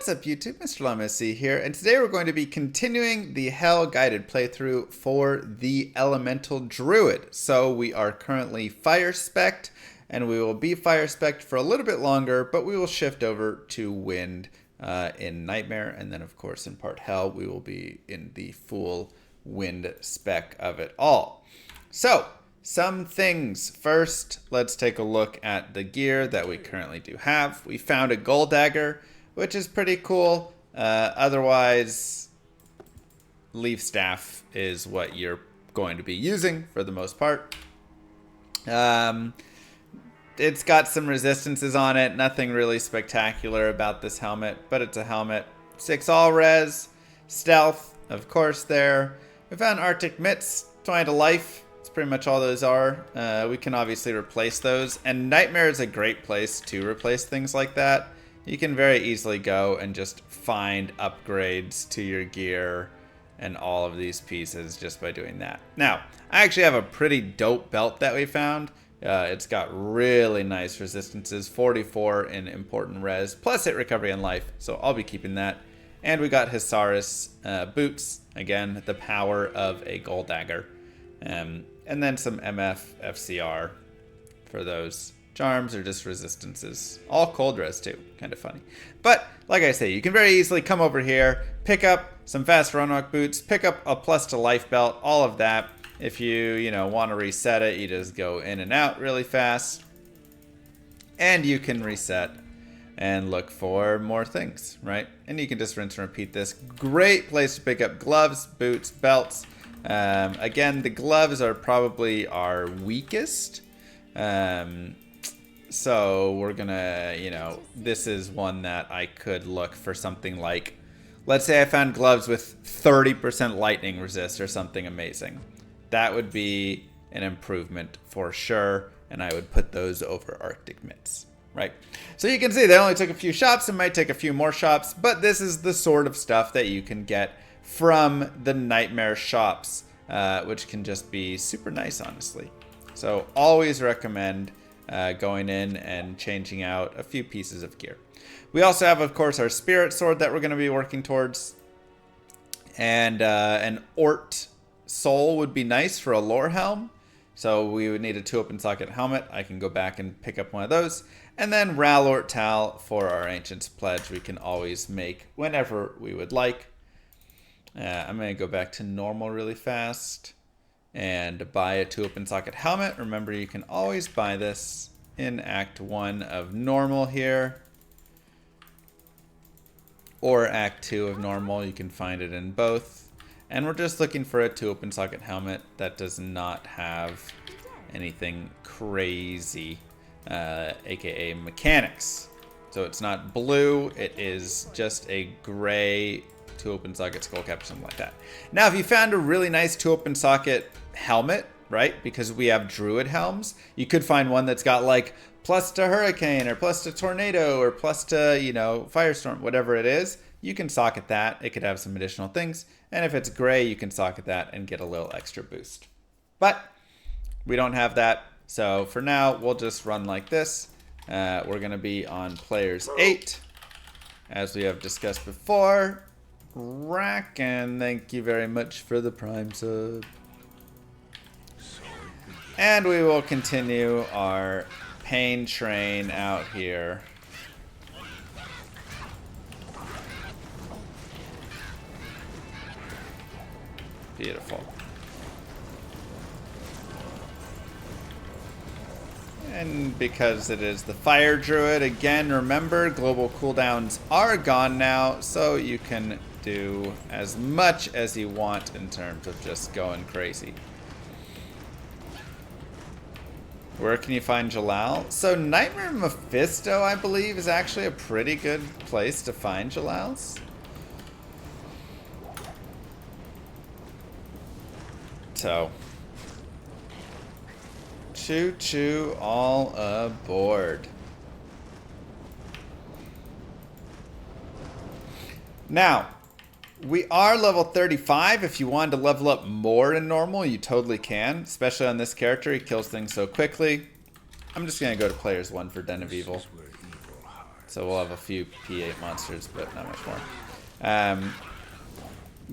What's up YouTube, Mr. LMSC here, and today we're going to be continuing the Hell guided playthrough for the Elemental Druid. So we are currently Fire Spec'd, and we will be Fire Spec'd for a little bit longer, but we will shift over to Wind in Nightmare, and then of course in part Hell we will be in the full Wind spec of it all. So, some things. First, let's take a look at the gear that we currently do have. We found a Gold Dagger, which is pretty cool. Otherwise, Leaf Staff is what you're going to be using for the most part. It's got some resistances on it. Nothing really spectacular about this helmet, but it's a helmet. 6 all res, stealth, of course there. We found Arctic Mitts, 20 to life. It's pretty much all those are. We can obviously replace those, and Nightmare is a great place to replace things like that. You can very easily go and just find upgrades to your gear and all of these pieces just by doing that. Now, I actually have a pretty dope belt that we found. It's got really nice resistances, 44 in important res, plus hit recovery and life, so I'll be keeping that. And we got Hisaris boots, again, the power of a Gold Dagger. And then some MF FCR for those. Charms are just resistances. All cold res too. Kind of funny. But, like I say, you can very easily come over here, pick up some fast Runrock boots, pick up a plus to life belt, all of that. If you want to reset it, you just go in and out really fast. And you can reset and look for more things, right? And you can just rinse and repeat this. Great place to pick up gloves, boots, belts. Again, the gloves are probably our weakest. So we're gonna, this is one that I could look for something like, let's say I found gloves with 30% lightning resist or something amazing. That would be an improvement for sure, and I would put those over Arctic Mitts, right? So you can see they only took a few shops. It might take a few more shops, but this is the sort of stuff that you can get from the Nightmare shops, which can just be super nice, honestly. So always recommend going in and changing out a few pieces of gear. We also have, of course, our Spirit Sword that we're going to be working towards. And an Ort Soul would be nice for a Lore Helm. So we would need a 2 open socket helmet. I can go back and pick up one of those. And then Ralort Tal for our Ancient's Pledge we can always make whenever we would like. I'm going to go back to normal really fast and buy a 2 open socket helmet. Remember, you can always buy this in Act 1 of normal here, or Act 2 of normal. You can find it in both. And we're just looking for a 2 open socket helmet that does not have anything crazy, aka mechanics. So it's not blue, it is just a gray 2 open socket skull cap or something like that. Now, if you found a really nice 2 open socket helmet, right, because we have Druid helms, you could find one that's got like plus to hurricane or plus to tornado or plus to, firestorm, whatever it is. You can socket that. It could have some additional things. And if it's gray, you can socket that and get a little extra boost. But we don't have that. So for now, we'll just run like this. We're going to be on players 8, as we have discussed before. Rack, and thank you very much for the Prime sub. And we will continue our pain train out here. Beautiful. And because it is the Fire Druid, again, remember, global cooldowns are gone now, so you can do as much as you want in terms of just going crazy. Where can you find Jalal? So Nightmare Mephisto, I believe, is actually a pretty good place to find Jalals. So, choo-choo all aboard. Now, we are level 35. If you wanted to level up more in normal, you totally can. Especially on this character, he kills things so quickly. I'm just going to go to players 1 for Den of Evil. So we'll have a few P8 monsters, but not much more.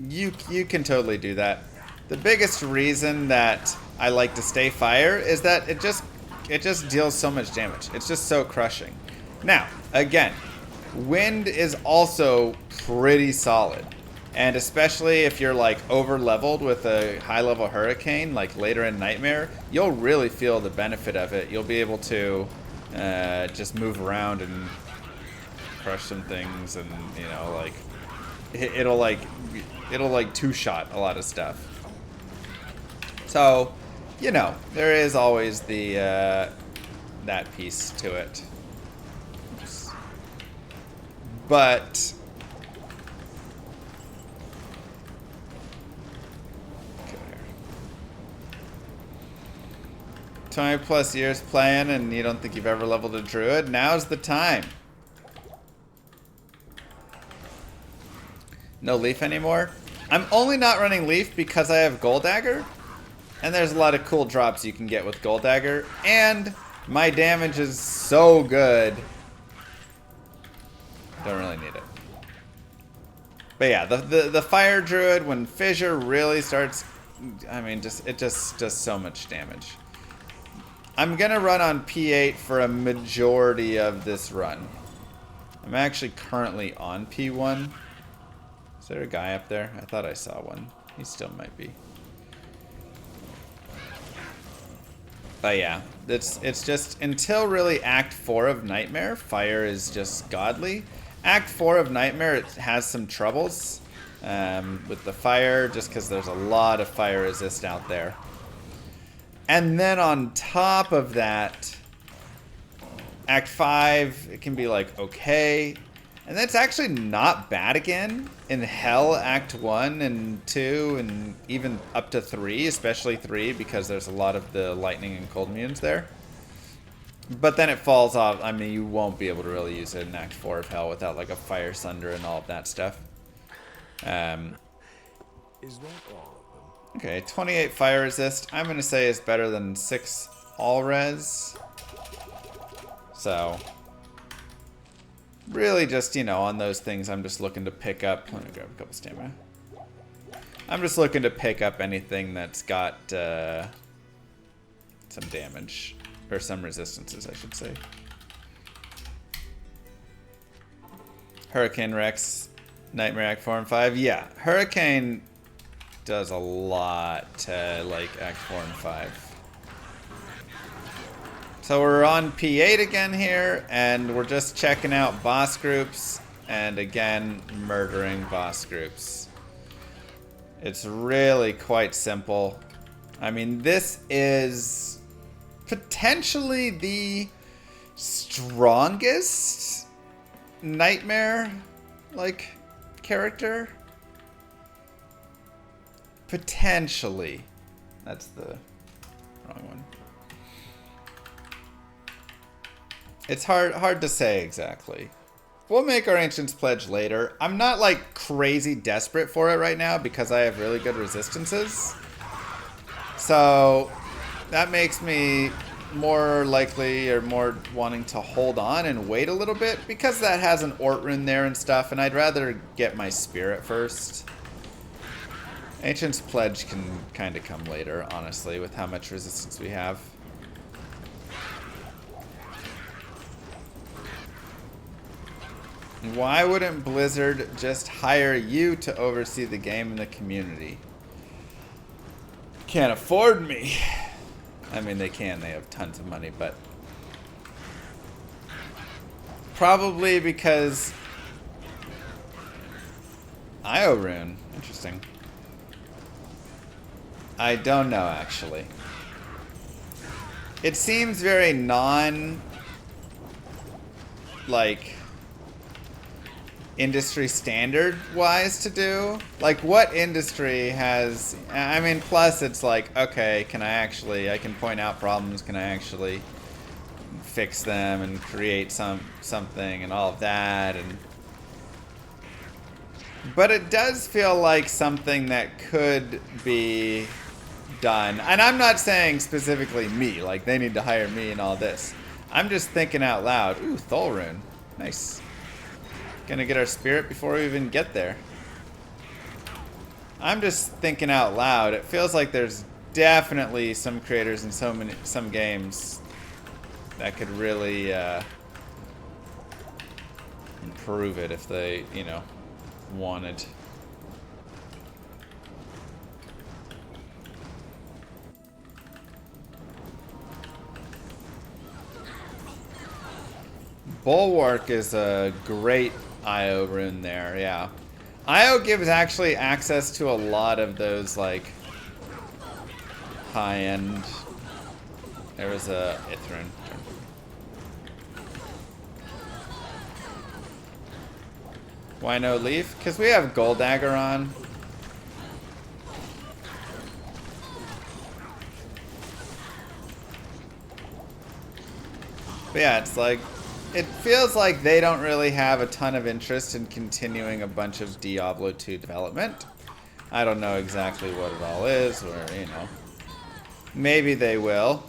You can totally do that. The biggest reason that I like to stay fire is that it just deals so much damage. It's just so crushing. Now, again, wind is also pretty solid. And especially if you're like over leveled with a high level hurricane, like later in Nightmare, you'll really feel the benefit of it. You'll be able to just move around and crush some things, and you know, like it'll like two-shot a lot of stuff. So, you know, there is always the that piece to it. But 20 plus years playing and you don't think you've ever leveled a druid? Now's the time. No leaf anymore? I'm only not running leaf because I have gold dagger, and there's a lot of cool drops you can get with gold dagger, and my damage is so good. Don't really need it. But yeah, the fire druid, when fissure really starts, I mean, it just does so much damage. I'm gonna run on P8 for a majority of this run. I'm actually currently on P1. Is there a guy up there? I thought I saw one. He still might be. But yeah, it's just until really Act 4 of Nightmare, fire is just godly. Act 4 of Nightmare, it has some troubles with the fire, just because there's a lot of fire resist out there. And then on top of that, Act 5, it can be like okay. And that's actually not bad again. In Hell, Act 1 and 2, and even up to 3, especially 3, because there's a lot of the lightning and cold immunes there. But then it falls off. I mean, you won't be able to really use it in Act 4 of Hell without like a Fire Sunder and all of that stuff. Is that all of them? Okay, 28 fire resist, I'm going to say is better than 6 all res. So, really just, you know, on those things I'm just looking to pick up. Let me grab a couple stamina. I'm just looking to pick up anything that's got some damage. Or some resistances, I should say. Hurricane Rex, Nightmare Act 4 and 5. Yeah, Hurricane does a lot to like Act 4 and 5. So we're on P8 again here, and we're just checking out boss groups, and again, murdering boss groups. It's really quite simple. I mean, this is potentially the strongest Nightmare like character. Potentially. That's the wrong one. It's hard to say exactly. We'll make our Ancient's Pledge later. I'm not like crazy desperate for it right now because I have really good resistances. So that makes me more likely or more wanting to hold on and wait a little bit because that has an Ort rune there and stuff, and I'd rather get my spirit first. Ancient's Pledge can kind of come later, honestly, with how much resistance we have. Why wouldn't Blizzard just hire you to oversee the game and the community? Can't afford me. I mean, they can. They have tons of money, but probably because Io rune. Interesting. I don't know, actually. It seems very like industry standard wise to do. Like, what industry has, I mean, plus it's like, okay, I can point out problems, can I actually fix them and create something and all of that, and but it does feel like something that could be done. And I'm not saying specifically me, like they need to hire me and all this. I'm just thinking out loud. Ooh, Thol rune. Nice. Gonna get our spirit before we even get there. I'm just thinking out loud. It feels like there's definitely some creators in some games that could really improve it if they, you know, wanted. Bulwark is a great IO rune there, yeah. IO gives actually access to a lot of those, like, high-end... There was a Ithrin. Why no leaf? Because we have Gold Dagger on. But yeah, it's like... It feels like they don't really have a ton of interest in continuing a bunch of Diablo 2 development. I don't know exactly what it all is, or, you know. Maybe they will.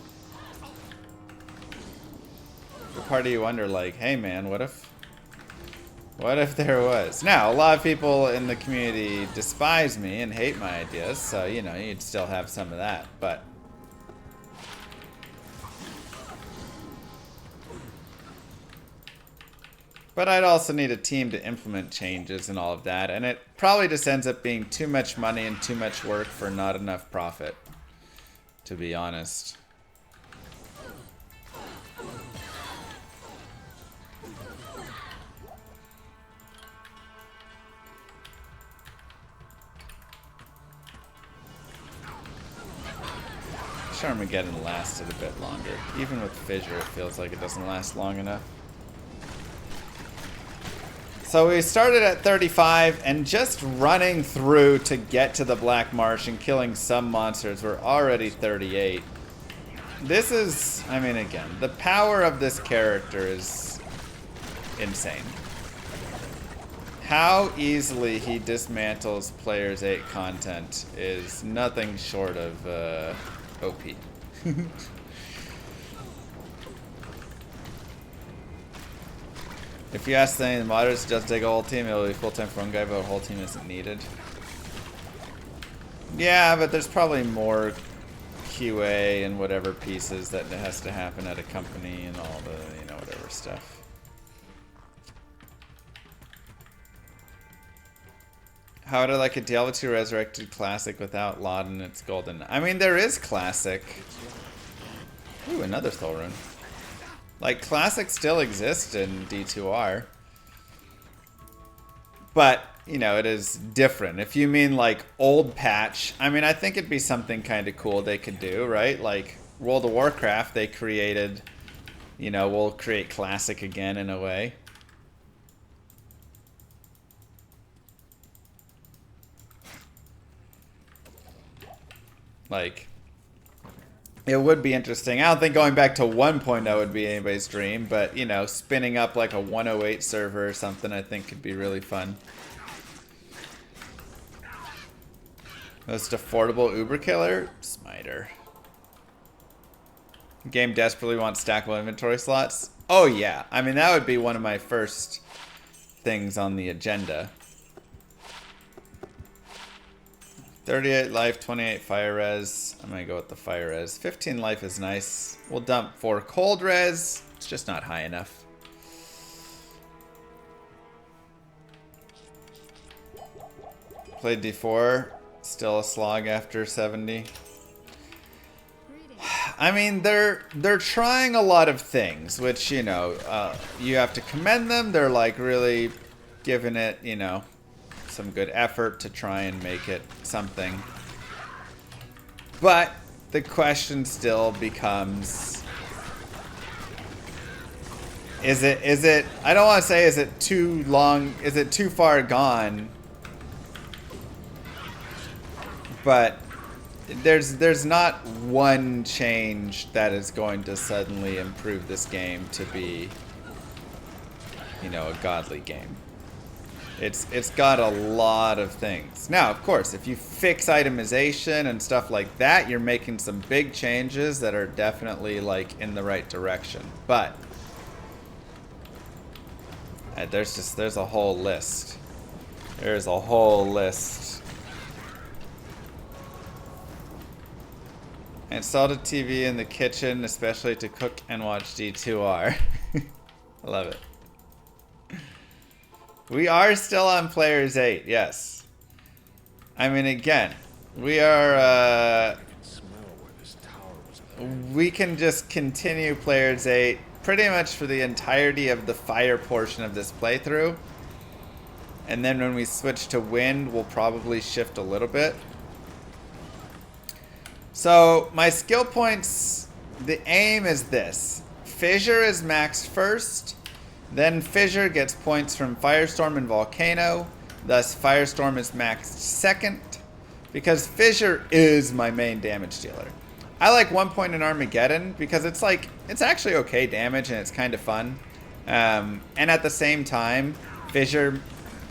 The part of you wonder, like, hey man, what if there was? Now, a lot of people in the community despise me and hate my ideas, so, you know, you'd still have some of that, but... But I'd also need a team to implement changes and all of that, and it probably just ends up being too much money and too much work for not enough profit, to be honest. Armageddon lasted a bit longer. Even with Fissure, it feels like it doesn't last long enough. So we started at 35, and just running through to get to the Black Marsh and killing some monsters, we're already 38. This is, I mean, again, the power of this character is insane. How easily he dismantles Players 8 content is nothing short of OP. If you ask any of the modders to just take a whole team, it'll be full-time for one guy, but a whole team isn't needed. Yeah, but there's probably more QA and whatever pieces that has to happen at a company and all the, you know, whatever stuff. How would I like a Diablo 2 Resurrected Classic without Laud and its golden? I mean, there is Classic. Ooh, another Thol rune. Like, Classic still exists in D2R. But, you know, it is different. If you mean, like, old patch, I mean, I think it'd be something kind of cool they could do, right? Like, World of Warcraft, they created, you know, we'll create Classic again in a way. Like... It would be interesting. I don't think going back to 1.0 would be anybody's dream, but, you know, spinning up like a 108 server or something I think could be really fun. Most affordable Uber killer? Smiter. Game desperately wants stackable inventory slots? Oh yeah. I mean, that would be one of my first things on the agenda. 38 life, 28 fire res. I'm gonna go with the fire res. 15 life is nice. We'll dump 4 cold res. It's just not high enough. Played D4. Still a slog after 70. I mean, they're trying a lot of things, which, you know, you have to commend them. They're like really giving it, you know, some good effort to try and make it something. But the question still becomes, is it I don't want to say is it too long, is it too far gone? But there's not one change that is going to suddenly improve this game to be, you know, a godly game. It's got a lot of things. Now, of course, if you fix itemization and stuff like that, you're making some big changes that are definitely, like, in the right direction. But There's a whole list. There's a whole list. I installed a TV in the kitchen, especially to cook and watch D2R. I love it. We are still on Players 8, yes. I mean, again, we are, we can just continue Players 8 pretty much for the entirety of the fire portion of this playthrough. And then when we switch to wind, we'll probably shift a little bit. So my skill points, the aim is this. Fissure is maxed first. Then Fissure gets points from Firestorm and Volcano. Thus Firestorm is maxed second. Because Fissure is my main damage dealer. I like 1 point in Armageddon because it's like, it's actually okay damage and it's kind of fun. And at the same time, Fissure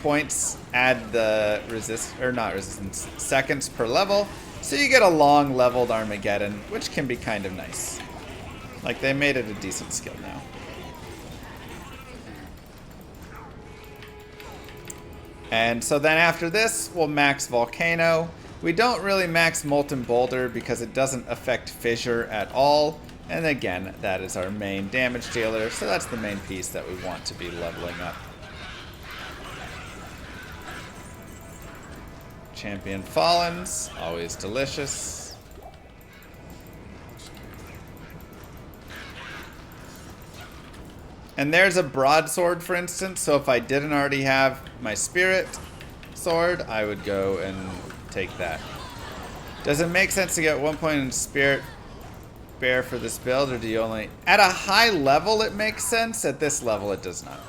points add the seconds per level. So you get a long leveled Armageddon, which can be kind of nice. Like they made it a decent skill now. And so then after this, we'll max Volcano. We don't really max Molten Boulder because it doesn't affect Fissure at all. And again, that is our main damage dealer, so that's the main piece that we want to be leveling up. Champion Fallens, always delicious. And there's a broadsword, for instance, so if I didn't already have my spirit sword, I would go and take that. Does it make sense to get 1 point in spirit bear for this build, or do you only... At a high level it makes sense, at this level it does not.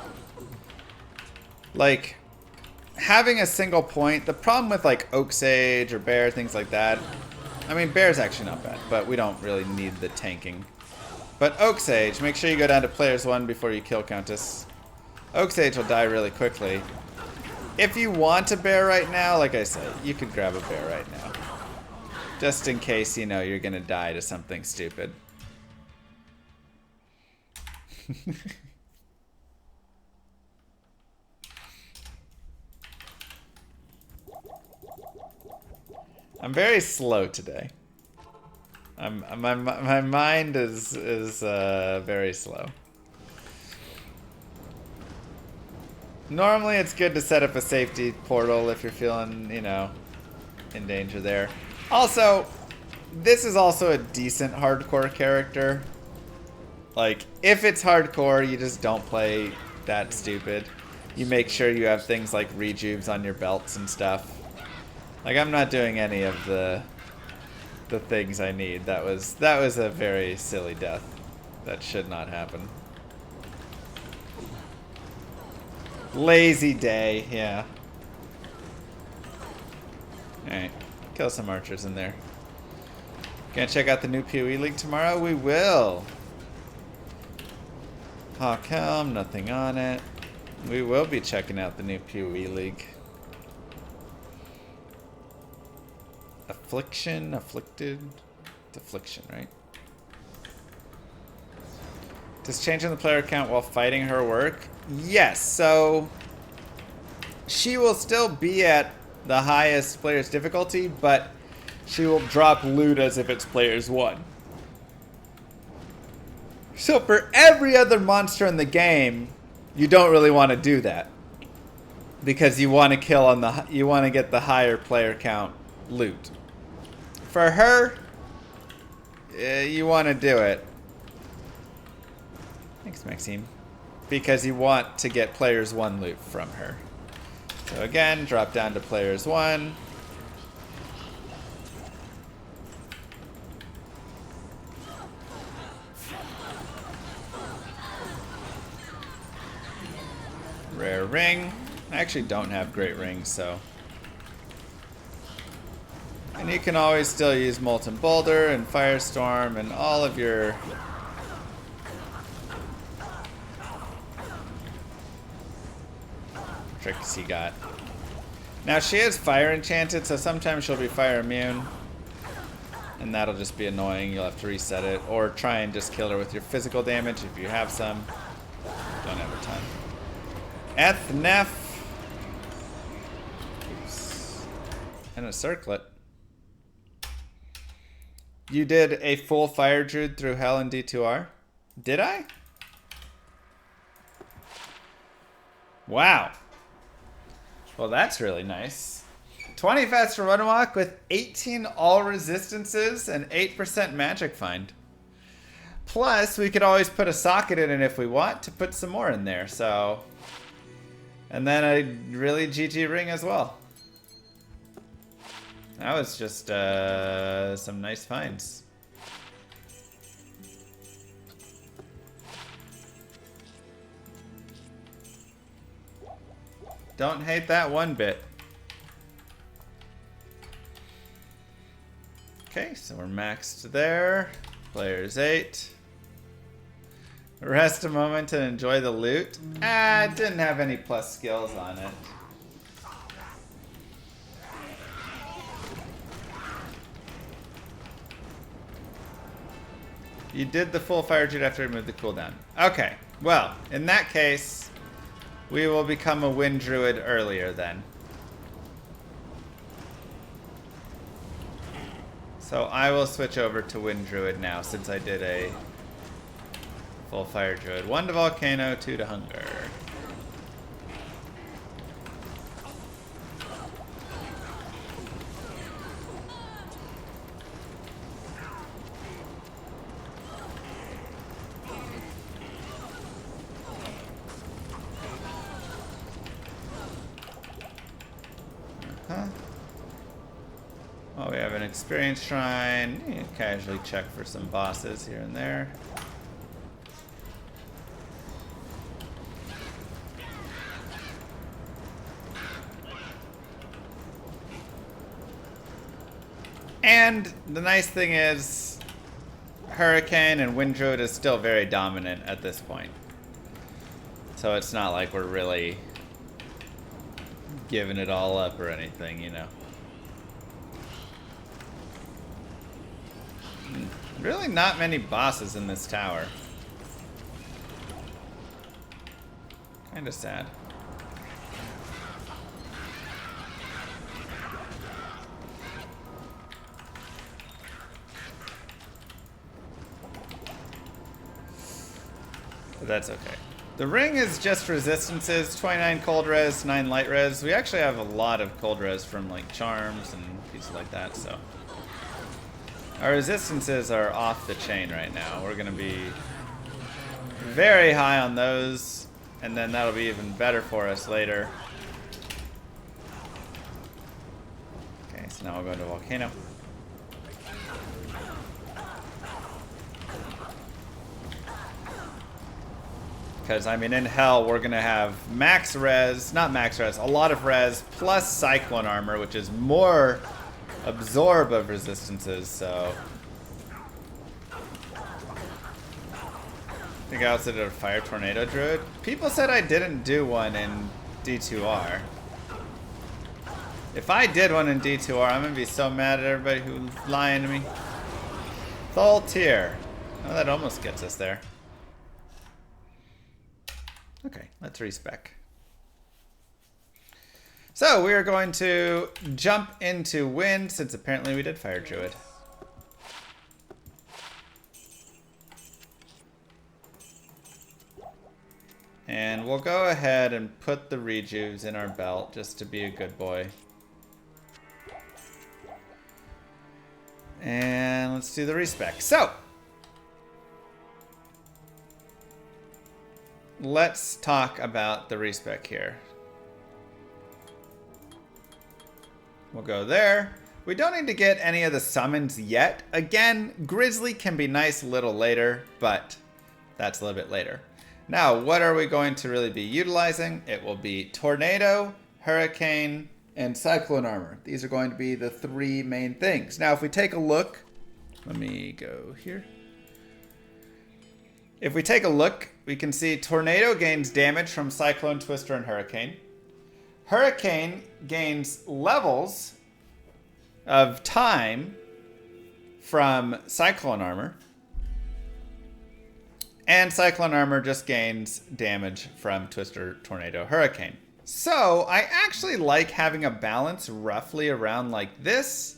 Like, having a single point, the problem with like Oak Sage or Bear, things like that, I mean Bear's actually not bad, but we don't really need the tanking. But Oak Sage, make sure you go down to players 1 before you kill Countess. Oak Sage will die really quickly. If you want a bear right now, like I said, you could grab a bear right now. Just in case, you know, you're gonna die to something stupid. I'm very slow today. My mind is very slow. Normally it's good to set up a safety portal if you're feeling, you know, in danger there. Also, this is also a decent hardcore character. Like, if it's hardcore, you just don't play that stupid. You make sure you have things like rejuves on your belts and stuff. Like, I'm not doing any of the things I need. That was a very silly death. That should not happen. Lazy day, yeah. Alright, kill some archers in there. Gonna check out the new PoE League tomorrow? We will! How come? Nothing on it. We will be checking out the new PoE League. Affliction? Afflicted? It's Affliction, right? Does changing the player count while fighting her work? Yes, so she will still be at the highest player's difficulty, but she will drop loot as if it's player's 1. So for every other monster in the game, you don't really want to do that. Because you want to kill on the, you want to get the higher player count loot. For her, you want to do it. Thanks, Maxime. Because you want to get players 1 loot from her. So again, drop down to players 1. Rare ring. I actually don't have great rings, so. And you can always still use Molten Boulder and Firestorm and all of your tricks you got. Now she is fire enchanted, so sometimes she'll be fire immune. And that'll just be annoying. You'll have to reset it. Or try and just kill her with your physical damage if you have some. Don't have a ton. Ethnef. Oops. And a circlet. You did a full fire druid through hell in D2R? Did I? Wow. Well, that's really nice. 20 fast for run walk with 18 all resistances and 8% magic find. Plus, we could always put a socket in it if we want to put some more in there. So, and then a really GG ring as well. That was just some nice finds. Don't hate that one bit. Okay, so we're maxed there. Players 8. Rest a moment and enjoy the loot. Ah, it didn't have any plus skills on it. You did the full fire druid after you removed the cooldown. Okay, well, in that case, we will become a wind druid earlier then. So I will switch over to wind druid now since I did a full fire druid. 1 to volcano, 2 to hunger. Oh, we have an experience shrine. You can casually check for some bosses here and there. And the nice thing is, Hurricane and Wind Druid is still very dominant at this point. So it's not like we're really giving it all up or anything, you know. Really not many bosses in this tower. Kinda sad. But that's okay. The ring is just resistances, 29 cold res, 9 light res. We actually have a lot of cold res from like charms and pieces like that, so. Our resistances are off the chain right now. We're gonna be very high on those, and then that'll be even better for us later. Okay, so now we'll go into Volcano. Because, I mean, in Hell, we're gonna have max res, not max res, a lot of res, plus Cyclone Armor, which is more absorb of resistances, so. I think I also did a Fire Tornado Druid. People said I didn't do one in D2R. If I did one in D2R, I'm gonna be so mad at everybody who's lying to me. Thultir. Oh, that almost gets us there. Okay, let's respec. So we are going to jump into Wind since apparently we did Fire Druid. And we'll go ahead and put the rejuves in our belt just to be a good boy. And let's do the respec. So let's talk about the respec here. We'll go there. We don't need to get any of the summons yet. Again, Grizzly can be nice a little later, but that's a little bit later. Now, what are we going to really be utilizing? It will be Tornado, Hurricane, and Cyclone Armor. These are going to be the 3 main things. Now, if we take a look, let me go here. If we take a look, we can see Tornado gains damage from Cyclone, Twister, and Hurricane. Hurricane gains levels of time from Cyclone Armor. And Cyclone Armor just gains damage from Twister, Tornado, Hurricane. So I actually like having a balance roughly around like this,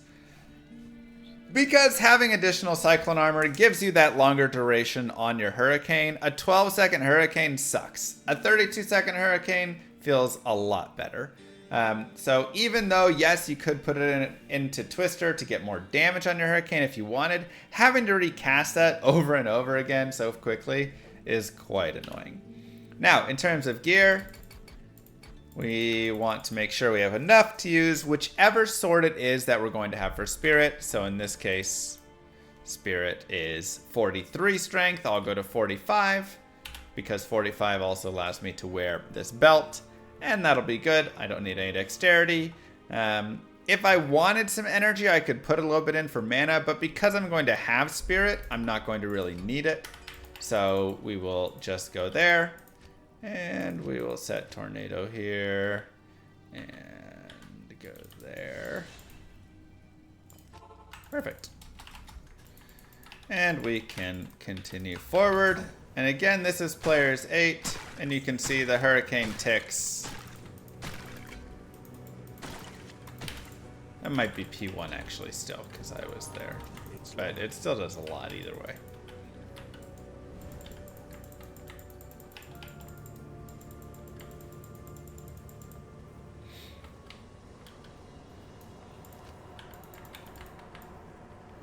because having additional Cyclone Armor gives you that longer duration on your Hurricane. A 12-second Hurricane sucks. A 32-second Hurricane feels a lot better. So even though, yes, you could put it into Twister to get more damage on your Hurricane if you wanted, having to recast that over and over again so quickly is quite annoying. Now, in terms of gear, we want to make sure we have enough to use whichever sword it is that we're going to have for Spirit. So in this case, Spirit is 43 strength. I'll go to 45 because 45 also allows me to wear this belt. And that'll be good. I don't need any dexterity. If I wanted some energy, I could put a little bit in for mana. But because I'm going to have Spirit, I'm not going to really need it. So we will just go there. And we will set Tornado here. And go there. Perfect. And we can continue forward. And again, this is players 8, and you can see the Hurricane ticks. That might be P1 actually still, because I was there. But it still does a lot either way.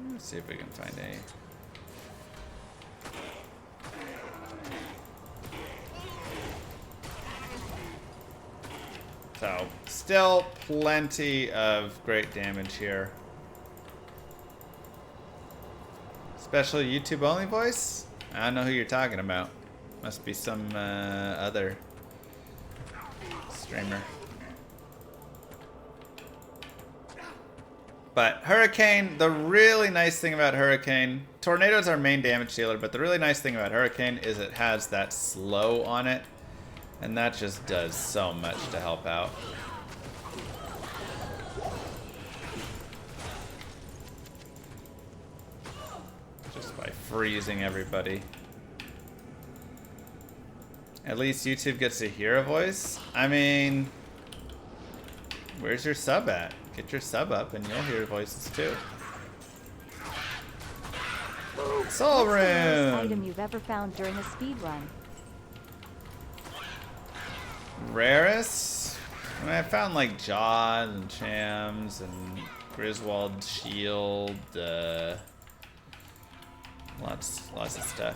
Let's see if we can find any. So, still plenty of great damage here. Special YouTube only voice? I don't know who you're talking about. Must be some other streamer. But Hurricane, the really nice thing about Hurricane, Tornado's our main damage dealer, but the really nice thing about Hurricane is it has that slow on it. And that just does so much to help out. Just by freezing everybody. At least YouTube gets to hear a voice. I mean, where's your sub at? Get your sub up and you'll hear voices too. Soul Rune! What's the rarest item you've ever found during a speed run? Rarest? I mean, I found like Jaws and Chams and Griswold's shield, lots of stuff.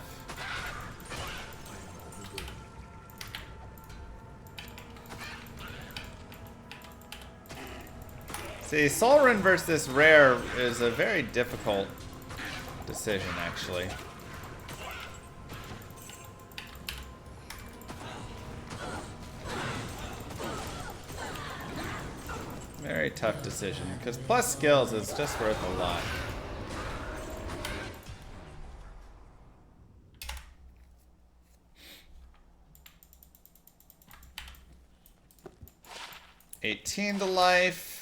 See, Soul Rune versus this rare is a very difficult decision, actually. Very tough decision, because plus skills is just worth a lot. $18 to life.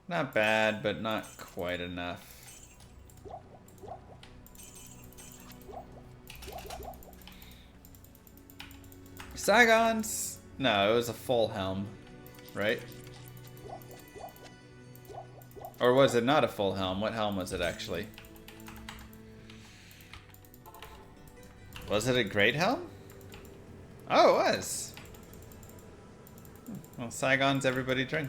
Not bad, but not quite enough. Saigons? No, it was a full helm, right? Or was it not a full helm? What helm was it actually? Was it a great helm? Oh, it was. Well, Saigons, everybody drink.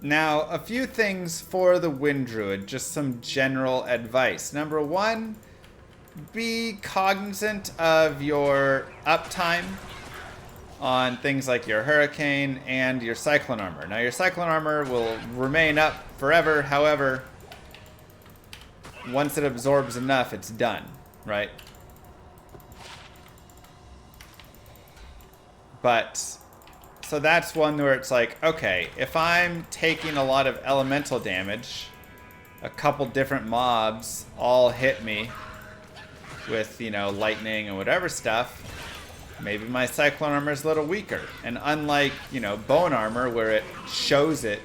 Now, a few things for the Wind Druid, just some general advice. Number one, be cognizant of your uptime on things like your Hurricane and your Cyclone Armor. Now, your Cyclone Armor will remain up forever. However, once it absorbs enough, it's done, right? But, so that's one where it's like, okay, if I'm taking a lot of elemental damage, a couple different mobs all hit me with, you know, lightning and whatever stuff, maybe my Cyclone Armor is a little weaker. And unlike, you know, Bone Armor, where it shows it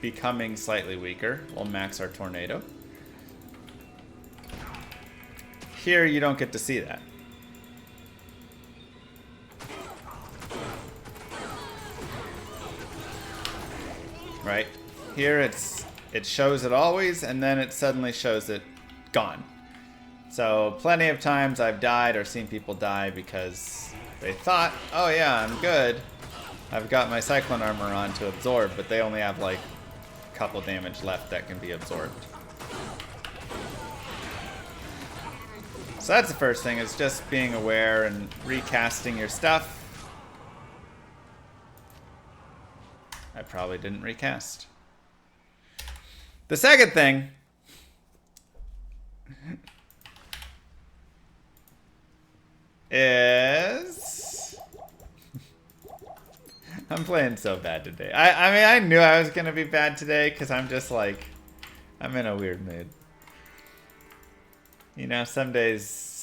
becoming slightly weaker, we'll max our Tornado. here you don't get to see that. Right? Here it shows it always, and then it suddenly shows it gone. So plenty of times I've died or seen people die because they thought, oh yeah, I'm good. I've got my Cyclone armor on to absorb, but they only have like a couple damage left that can be absorbed. So that's the first thing, is just being aware and recasting your stuff. I probably didn't recast. The second thing is I'm playing so bad today. I mean, I knew I was gonna be bad today because I'm just like, I'm in a weird mood. You know, some days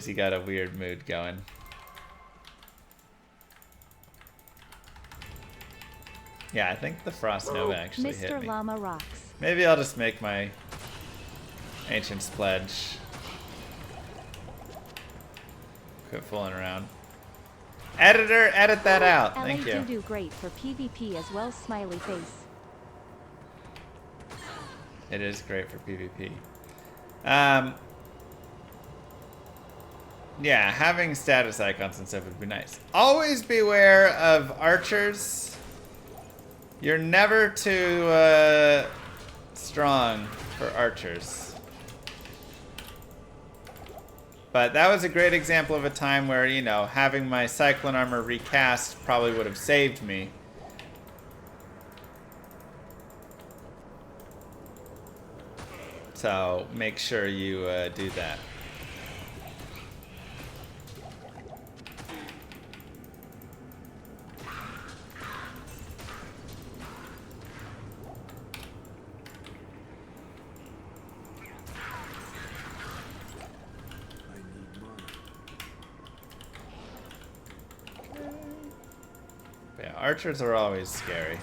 you got a weird mood going. Yeah, I think the Frost Nova actually hit me. Mr. Llama rocks. Maybe I'll just make my Ancient's Pledge. Quit fooling around. Editor, edit that out. Thank you. do great for PvP as well, smiley face. It is great for PvP. Yeah, having status icons and stuff would be nice. Always beware of archers. You're never too strong for archers. But that was a great example of a time where, you know, having my Cyclone armor recast probably would have saved me. So make sure you do that. Yeah, archers are always scary.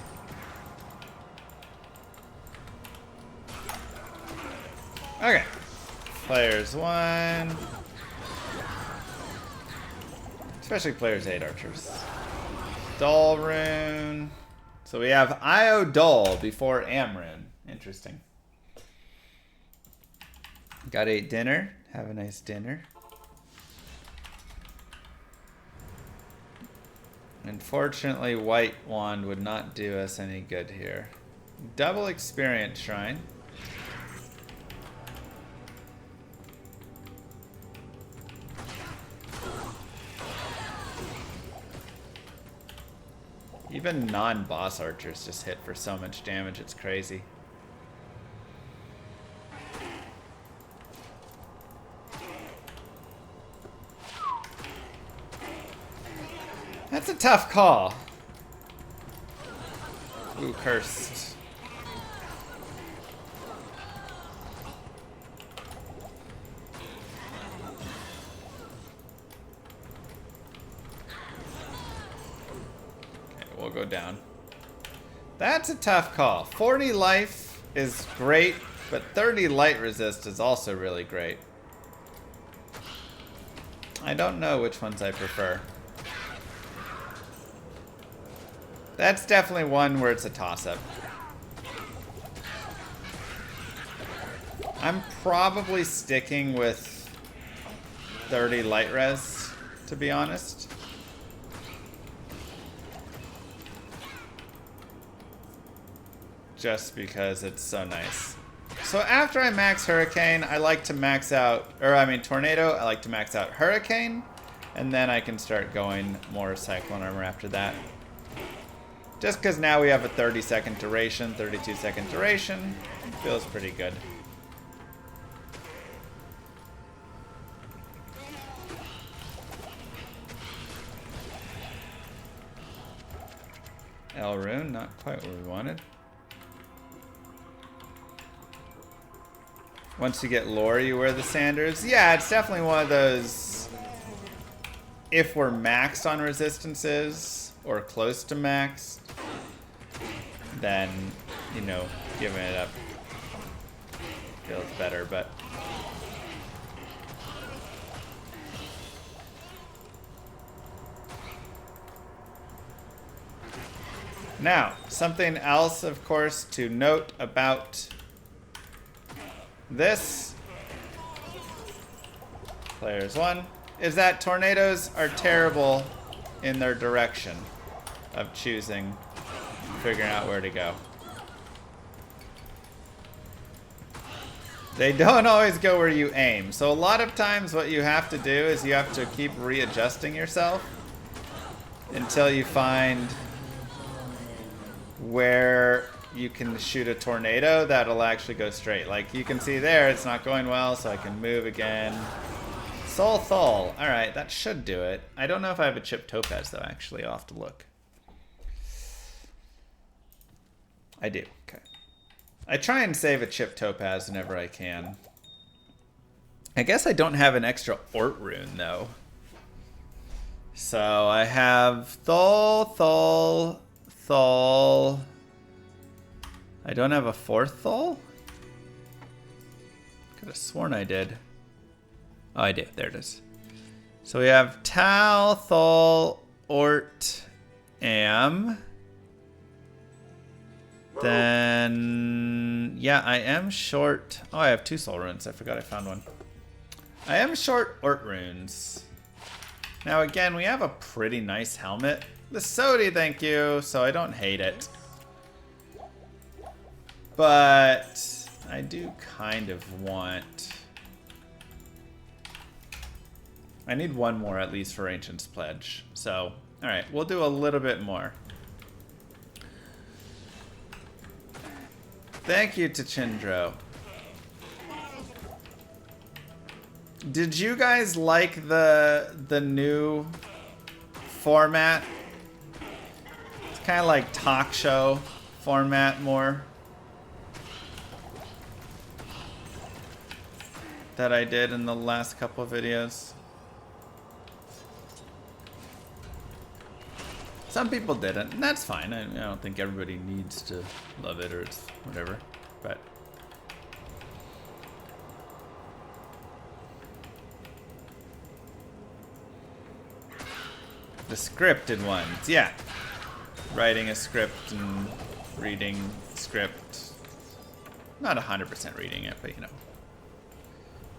Okay. Players 1. Especially players 8 archers. Dull rune. So we have Io Dull before Amrune. Interesting. Got 8 dinner. Have a nice dinner. Unfortunately, White Wand would not do us any good here. Double Experience Shrine. Even non-boss archers just hit for so much damage, it's crazy. That's a tough call. Ooh, cursed. Okay, we'll go down. That's a tough call. 40 life is great, but 30 light resist is also really great. I don't know which ones I prefer. That's definitely one where it's a toss-up. I'm probably sticking with 30 light res, to be honest. Just because it's so nice. So after I max Hurricane, I like to max out, Tornado, I like to max out Hurricane, and then I can start going more Cyclone Armor after that. Just because now we have a 30-second duration, 32-second duration. Feels pretty good. El Rune, not quite what we wanted. Once you get lore, you wear the Sanders. Yeah, it's definitely one of those, if we're maxed on resistances, or close to max, then, you know, giving it up feels better, but Now, something else, of course, to note about this, players 1, is that tornadoes are terrible in their direction of choosing, figuring out where to go. They don't always go where you aim. So a lot of times what you have to do is you have to keep readjusting yourself until you find where you can shoot a tornado that'll actually go straight. Like you can see there, it's not going well, so I can move again. Soul Thol. Alright, that should do it. I don't know if I have a chip topaz though, actually. I'll have to look. I do. Okay. I try and save a chip topaz whenever I can. I guess I don't have an extra Ort rune though. So I have Thol, Thol, Thol. I don't have a 4th Thol? Could have sworn I did. Oh, I did. There it is. So we have Tal, Thol, Ort, Am. Then, yeah, I am short. Oh, I have 2 soul runes. I forgot I found one. I am short Ort runes. Now, again, we have a pretty nice helmet. The Sodi, thank you. So I don't hate it. But I do kind of want... I need one more at least for Ancient's Pledge. So, alright, we'll do a little bit more. Thank you to Chindro. Did you guys like the new format? It's kind of like talk show format more. That I did in the last couple of videos. Some people didn't, and that's fine. I don't think everybody needs to love it or it's whatever, but. The scripted ones, yeah. Writing a script and reading script. Not 100% reading it, but you know.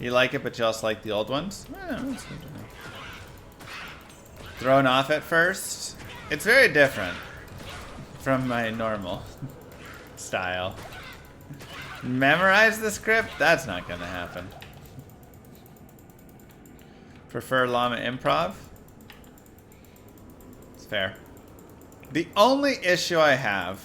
You like it, but you also like the old ones? Thrown off at first? It's very different from my normal style. Memorize the script? That's not gonna happen. Prefer llama improv? It's fair. The only issue I have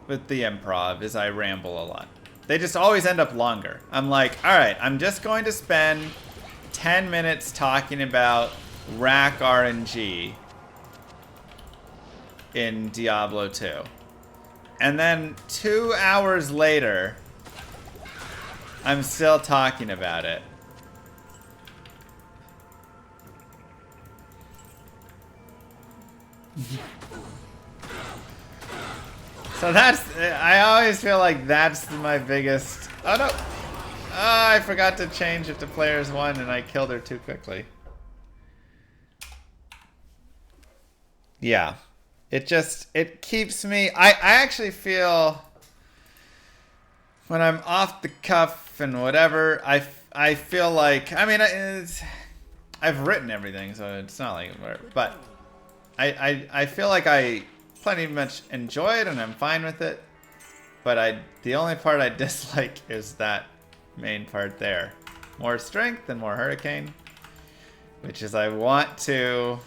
with the improv is I ramble a lot. They just always end up longer. I'm like, alright, I'm just going to spend 10 minutes talking about rack RNG in Diablo 2. And then 2 hours later, I'm still talking about it. So that's, I always feel like that's my biggest, oh no. Oh, I forgot to change it to players 1 and I killed her too quickly. Yeah. It keeps me, I actually feel when I'm off the cuff and whatever, I feel like, I mean, I've written everything, so it's not like, whatever, but I feel like I plenty much enjoy it and I'm fine with it, but the only part I dislike is that main part there. More strength and more hurricane, which is I want to...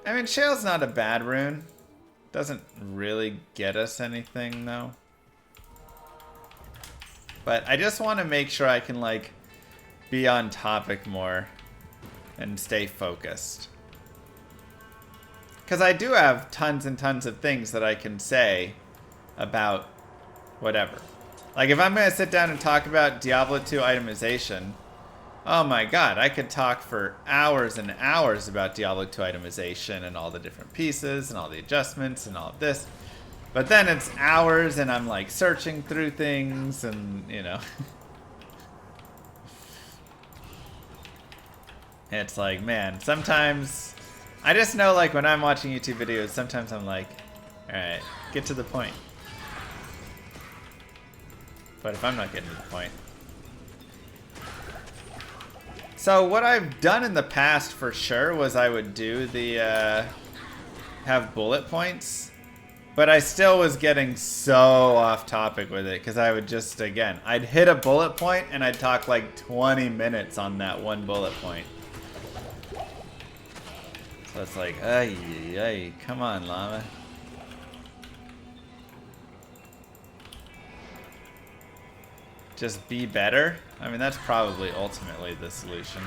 I mean, Shale's not a bad rune. Doesn't really get us anything, though. But I just want to make sure I can, like, be on topic more and stay focused. Because I do have tons and tons of things that I can say about whatever. Like, if I'm going to sit down and talk about Diablo 2 itemization... Oh my god, I could talk for hours and hours about Diablo 2 itemization and all the different pieces and all the adjustments and all of this. But then it's hours and I'm like searching through things and, you know. It's like, man, sometimes I just know, like, when I'm watching YouTube videos, sometimes I'm like, alright, get to the point. But if I'm not getting to the point. So what I've done in the past for sure was I would do the, have bullet points. But I still was getting so off topic with it because I would just, again, I'd hit a bullet point and I'd talk like 20 minutes on that one bullet point. So it's like, ay, come on, llama. Just be better? I mean, that's probably ultimately the solution.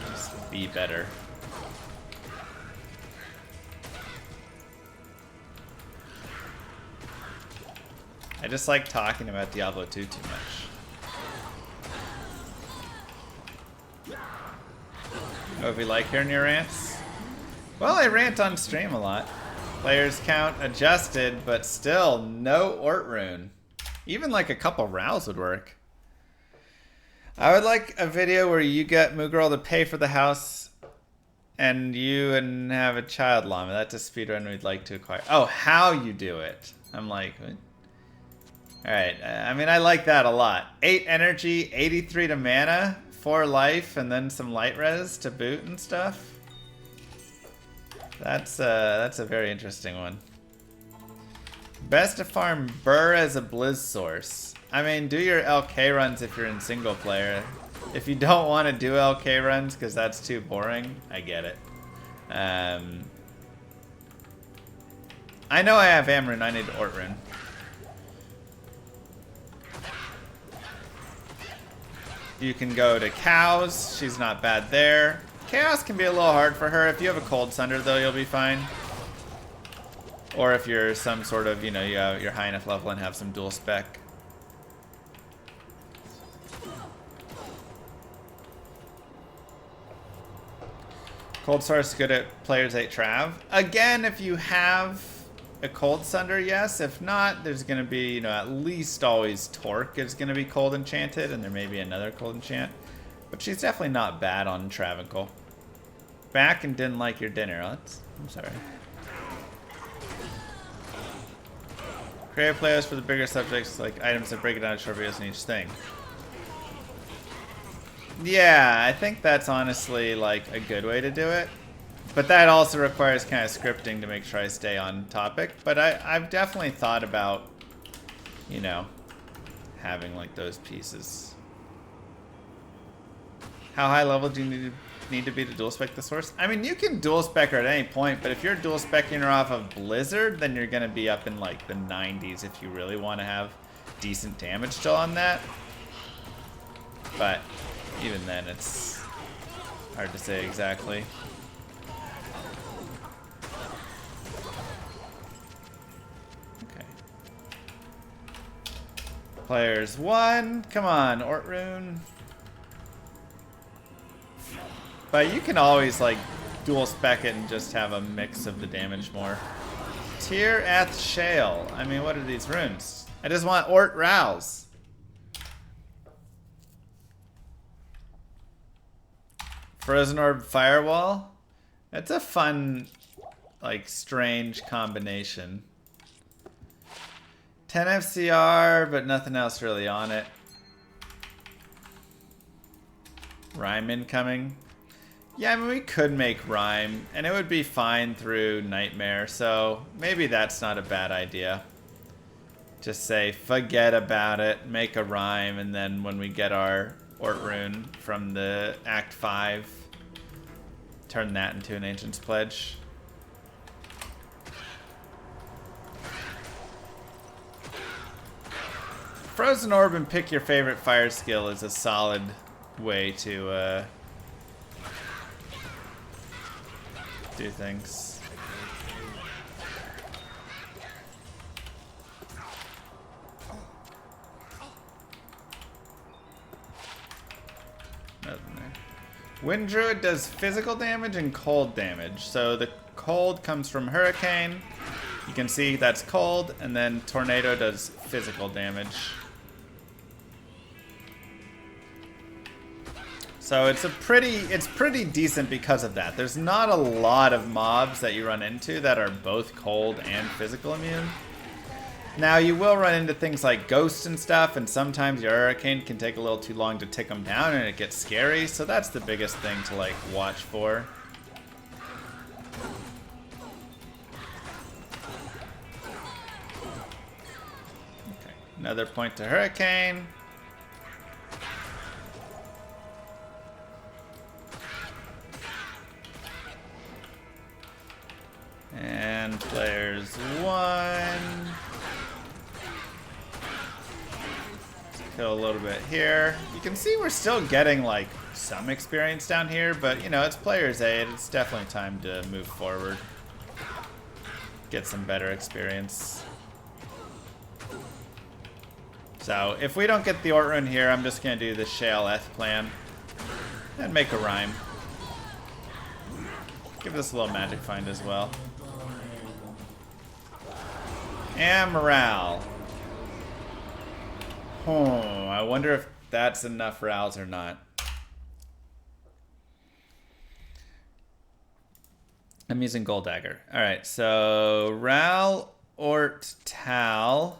Just be better. I just like talking about Diablo 2 too much. Oh, if we like hearing your rants? Well, I rant on stream a lot. Players count adjusted, but still no Ort rune. Even like a couple rows would work. I would like a video where you get Moogirl to pay for the house and you and have a child llama. That's a speedrun we'd like to acquire. Oh, how you do it. I'm like, what? Alright, I mean, I like that a lot. 8 energy, 83 to mana, 4 life, and then some light res to boot and stuff. That's a very interesting one. Best to farm Burr as a Blizz source. I mean, do your LK runs if you're in single player. If you don't want to do LK runs because that's too boring, I get it. I know I have Amrune, I need Ort rune. You can go to Cows. She's not bad there. Chaos can be a little hard for her. If you have a Cold Sunder, though, you'll be fine. Or if you're some sort of, you know, you're high enough level and have some dual spec. Cold Source good at players 8 Trav. Again, if you have a Cold Sunder, yes. If not, there's going to be, you know, at least always Torque is going to be Cold Enchanted, and there may be another Cold Enchant. But she's definitely not bad on Travancore. Back and didn't like your dinner. Oh, I'm sorry. Creative playlists for the bigger subjects, like items that break it down to short videos in each thing. Yeah, I think that's honestly, like, a good way to do it. But that also requires kind of scripting to make sure I stay on topic. But I've definitely thought about, you know, having like those pieces. How high level do you need to be to dual spec the source? I mean, you can dual spec her at any point, but if you're dual specking her off of Blizzard, then you're going to be up in like the 90s if you really want to have decent damage still on that. But even then, it's hard to say exactly. Players 1, come on, Ort rune. But you can always like dual spec it and just have a mix of the damage more. Tyr Eth Shale. I mean, what are these runes? I just want Ort Rouse. Frozen Orb Firewall. That's a fun, like, strange combination. 10 FCR, but nothing else really on it. Rhyme incoming. Yeah, I mean, we could make Rhyme, and it would be fine through Nightmare, so maybe that's not a bad idea. Just say, forget about it, make a Rhyme, and then when we get our Ort rune from the Act 5, turn that into an Ancient's Pledge. Frozen Orb and pick your favorite fire skill is a solid way to do things. Nothing there. Wind Druid does physical damage and cold damage. So the cold comes from Hurricane. You can see that's cold, and then Tornado does physical damage. So it's pretty decent because of that. There's not a lot of mobs that you run into that are both cold and physical immune. Now you will run into things like ghosts and stuff, and sometimes your hurricane can take a little too long to tick them down and it gets scary, so that's the biggest thing to like watch for. Okay, another point to hurricane. And players 1. Kill a little bit here. You can see we're still getting like some experience down here, but you know, it's player's aid. It's definitely time to move forward. Get some better experience. So if we don't get the Ort Rune here, I'm just gonna do the Shale Eth plan and make a rhyme. Give this a little magic find as well. And morale. I wonder if that's enough rows or not. I'm using Gold Dagger. Alright, so Ral, Ort, Tal.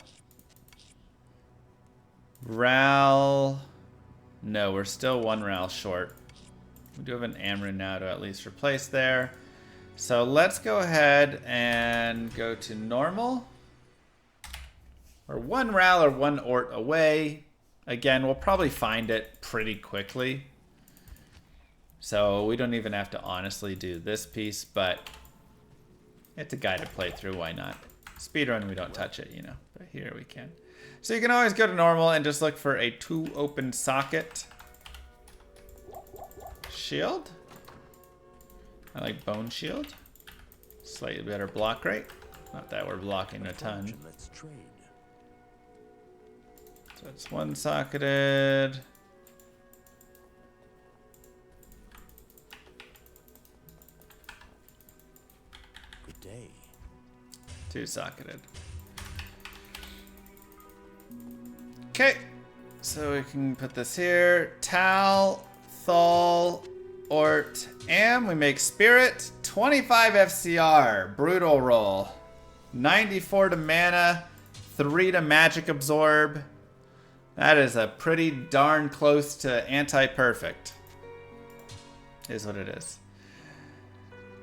Ral. No, we're still 1 Ral short. We do have an Amrun now to at least replace there. So let's go ahead and go to normal. We're 1 Ral or 1 Ort away. Again, we'll probably find it pretty quickly. So we don't even have to honestly do this piece, but it's a guided playthrough, why not? Speedrun, we don't touch it, you know, but here we can. So you can always go to normal and just look for a 2 open socket. Shield. I like Bone Shield. Slightly better block rate. Not that we're blocking a ton. Let's trade. So it's 1 socketed. Good day. 2 socketed. Okay. So we can put this here. Tal, Thal, Ort, Am. We make Spirit. 25 FCR. Brutal roll. 94 to mana. 3 to magic absorb. That is a pretty darn close to anti-perfect. Is what it is.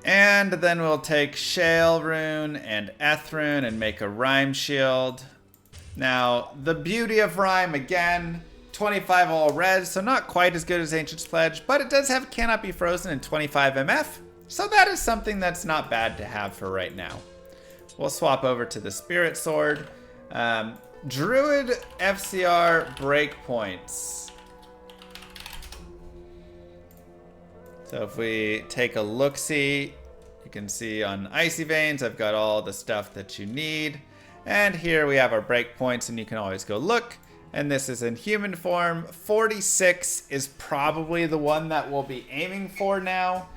And then we'll take Shale Rune and Eth Rune and make a Rhyme Shield. Now, the beauty of Rhyme, again, 25 all res, so not quite as good as Ancient's Pledge, but it does have Cannot Be Frozen and 25 MF, so that is something that's not bad to have for right now. We'll swap over to the Spirit Sword. Druid FCR breakpoints. So if we take a look-see, you can see on Icy Veins, I've got all the stuff that you need. And here we have our breakpoints, and you can always go look. And this is in human form. 46 is probably the one that we'll be aiming for now.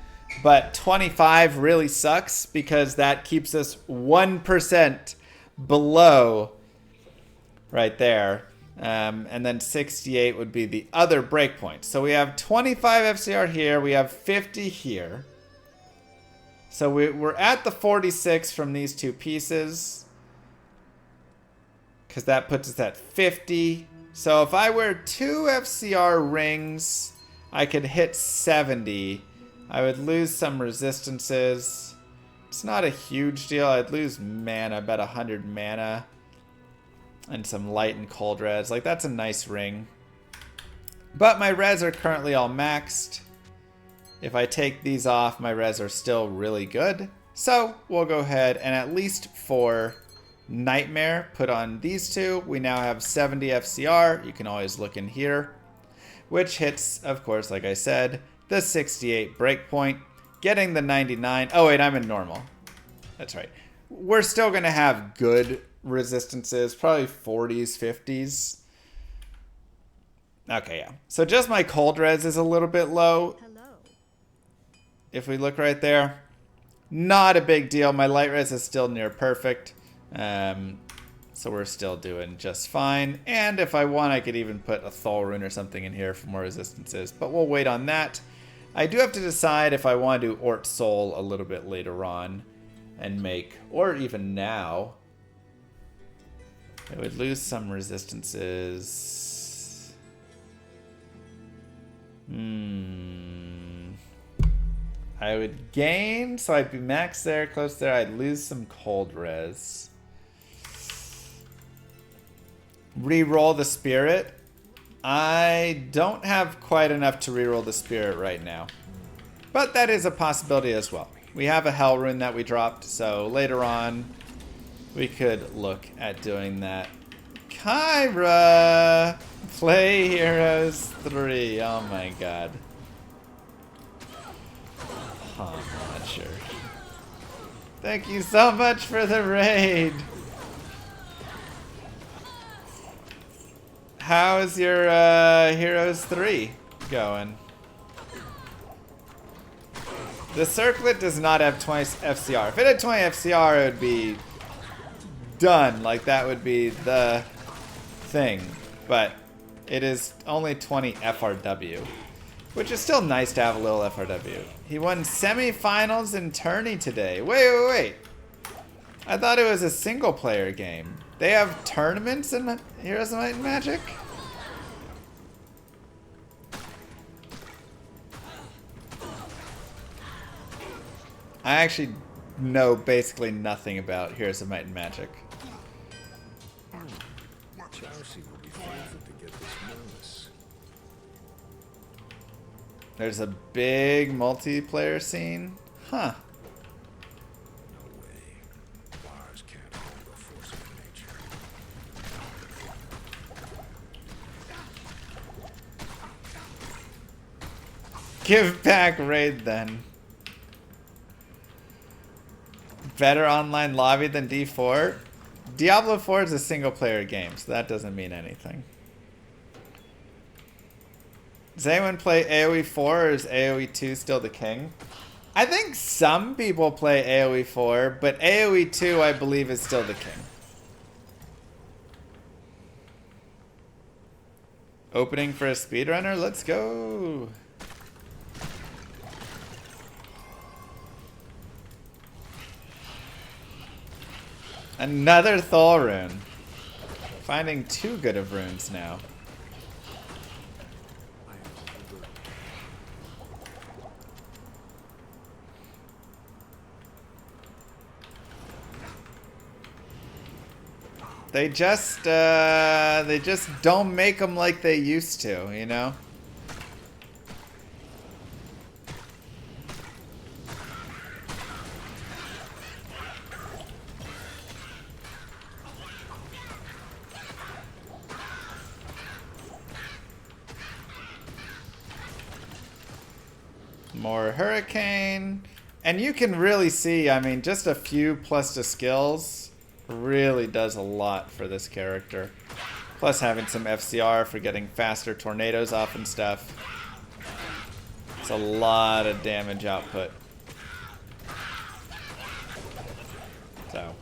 But 25 really sucks because that keeps us 1% below right there. And then 68 would be the other breakpoint. So we have 25 FCR here. We have 50 here. So we're at the 46 from these 2 pieces. Because that puts us at 50. So if I wear 2 FCR rings, I could hit 70. I would lose some resistances. It's not a huge deal. I'd lose mana, about 100 mana. And some light and cold res. Like, that's a nice ring. But my res are currently all maxed. If I take these off, my res are still really good. So we'll go ahead and at least for Nightmare, put on these 2. We now have 70 FCR. You can always look in here. Which hits, of course, like I said, the 68 breakpoint. Getting the 99. Oh, wait, I'm in normal. That's right. We're still going to have good resistances, probably 40s, 50s. Okay, yeah. So just my cold res is a little bit low. Hello. If we look right there, not a big deal. My light res is still near perfect. So we're still doing just fine. And if I want, I could even put a Thol rune or something in here for more resistances. But we'll wait on that. I do have to decide if I want to do Ort Soul a little bit later on. And make, or even now. I would lose some resistances. I would gain, so I'd be max there, close there. I'd lose some cold res. Reroll the spirit. I don't have quite enough to reroll the spirit right now. But that is a possibility as well. We have a hell rune that we dropped, so later on we could look at doing that. Kyra! Play Heroes 3. Oh my god. Oh, I'm not sure. Thank you so much for the raid. How's your Heroes 3 going? The circlet does not have 20 FCR. If it had 20 FCR, it would be done. Like, that would be the thing. But it is only 20 FRW, which is still nice to have a little FRW. He won semifinals in tourney today. Wait. I thought it was a single player game. They have tournaments in Heroes of Might and Magic? I actually know basically nothing about Heroes of Might and Magic. There's a big multiplayer scene? Huh. No way. Bars can't hold the force of nature. Give back raid then. Better online lobby than D4? Diablo 4 is a single player game, so that doesn't mean anything. Does anyone play AoE 4 or is AoE 2 still the king? I think some people play AoE 4, but AoE 2 I believe is still the king. Opening for a speedrunner? Let's go! Another Thol rune. Finding too good of runes now. They just don't make them like they used to, you know? More Hurricane. And you can really see, I mean, just a few plus the skills really does a lot for this character. Plus having some FCR for getting faster tornadoes off and stuff. It's a lot of damage output. So.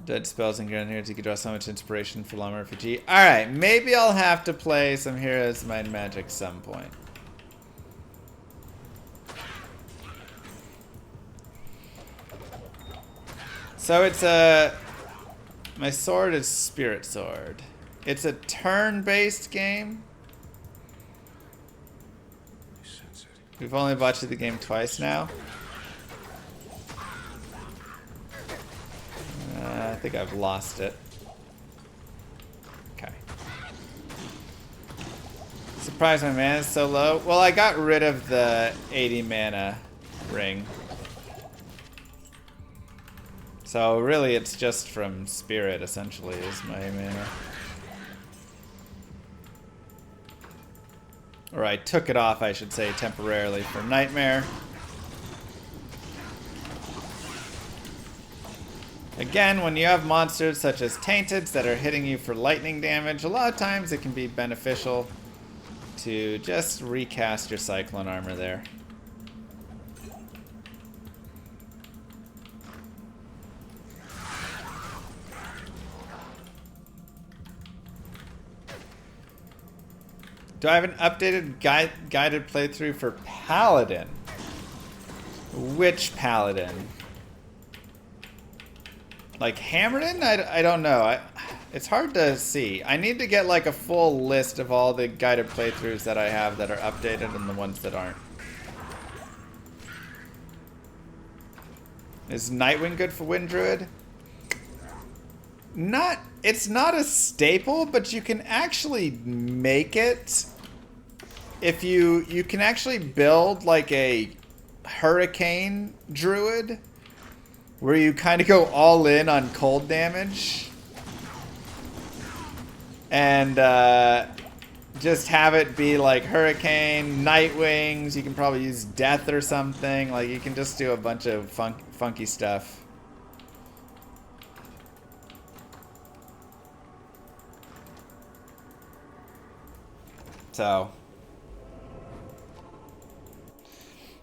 Dead spells and ground heroes, you could draw so much inspiration for Llama RPG. Alright, maybe I'll have to play some Heroes of Might and Magic some point. So it's a... My sword is Spirit Sword. It's a turn-based game. We've only botched the game twice now. I think I've lost it. Okay. Surprised my mana is so low. Well, I got rid of the 80 mana ring. So really it's just from Spirit, essentially, is my mana. Or I took it off, I should say, temporarily for Nightmare. Again, when you have monsters such as Tainteds that are hitting you for lightning damage, a lot of times it can be beneficial to just recast your Cyclone armor there. Do I have an updated guided playthrough for Paladin? Which Paladin? Like Hammerden? I don't know. It's hard to see. I need to get like a full list of all the guided playthroughs that I have that are updated and the ones that aren't. Is Nightwing good for Wind Druid? It's not a staple, but you can actually make it. If you can actually build like a Hurricane Druid where you kind of go all in on cold damage and just have it be like Hurricane, Nightwings. You can probably use Death or something. Like you can just do a bunch of funky stuff. So,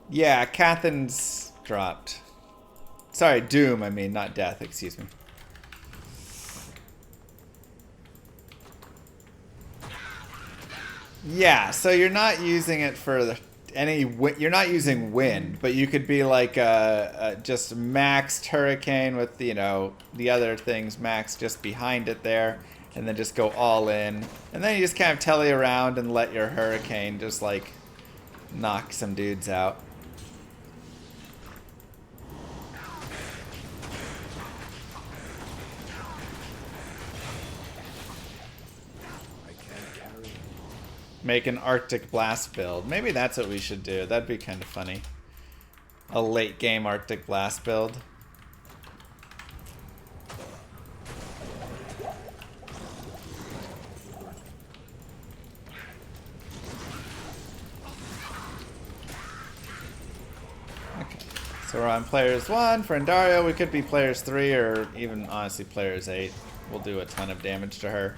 yeah, Cathan's dropped. Sorry, Doom, I mean, not Death, excuse me. Yeah, so you're not using it for you're not using wind, but you could be like just maxed Hurricane with, you know, the other things maxed just behind it there. And then just go all in. And then you just kind of telly around and let your Hurricane just like knock some dudes out. Make an Arctic Blast build. Maybe that's what we should do. That'd be kind of funny. A late game Arctic Blast build. So we're on players 1. For Indario, we could be players 3 or even, honestly, players 8. We'll do a ton of damage to her.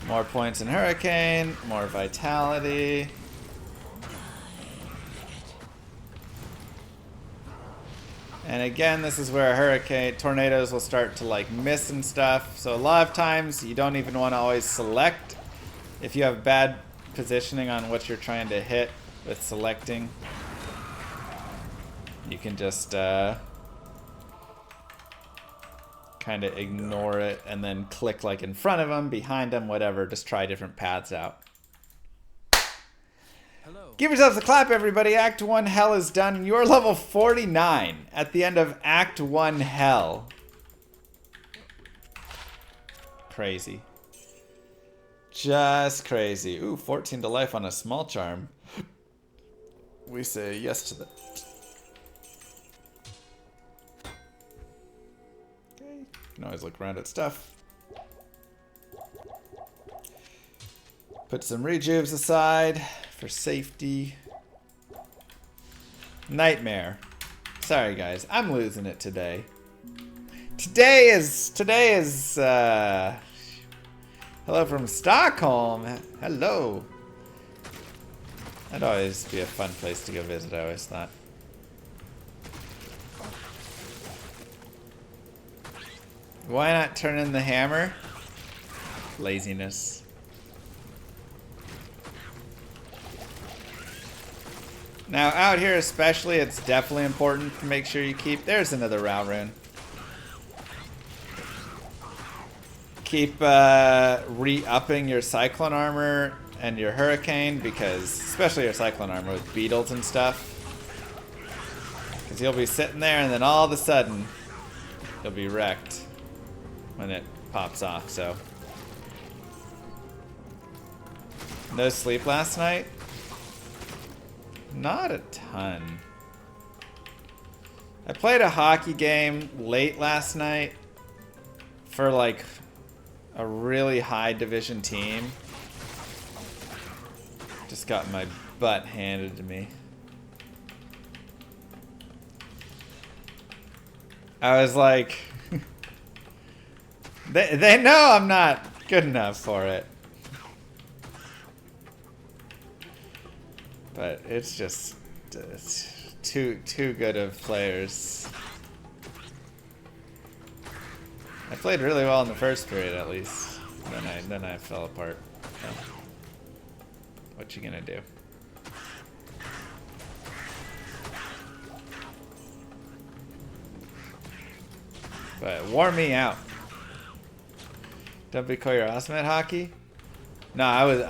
More points in Hurricane. More Vitality. And again, this is where Hurricane tornadoes will start to like miss and stuff. So a lot of times, you don't even want to always select if you have bad positioning on what you're trying to hit with selecting. You can just kind of ignore it and then click like in front of them, behind them, whatever. Just try different paths out. Hello. Give yourselves a clap, everybody. Act 1 Hell is done. You're level 49 at the end of Act 1 Hell. Crazy. Just crazy. Ooh, 14 to life on a small charm. We say yes to that. You can always look around at stuff. Put some rejuves aside for safety. Nightmare. Sorry guys, I'm losing it today. Today is hello from Stockholm. Hello. That'd always be a fun place to go visit, I always thought. Why not turn in the hammer? Laziness. Now out here especially, it's definitely important to make sure you keep... There's another Rao rune. Keep re-upping your Cyclone armor and your Hurricane, because especially your Cyclone armor with beetles and stuff. Because you'll be sitting there and then all of a sudden you'll be wrecked when it pops off. So no sleep last night? Not a ton. I played a hockey game late last night for like a really high division team. Just got my butt handed to me. I was like, they know I'm not good enough for it. But it's just too good of players. I played really well in the first period, at least. Then I fell apart. So. What you gonna do? But wore me out. Don't be call your awesome at hockey. No, I was.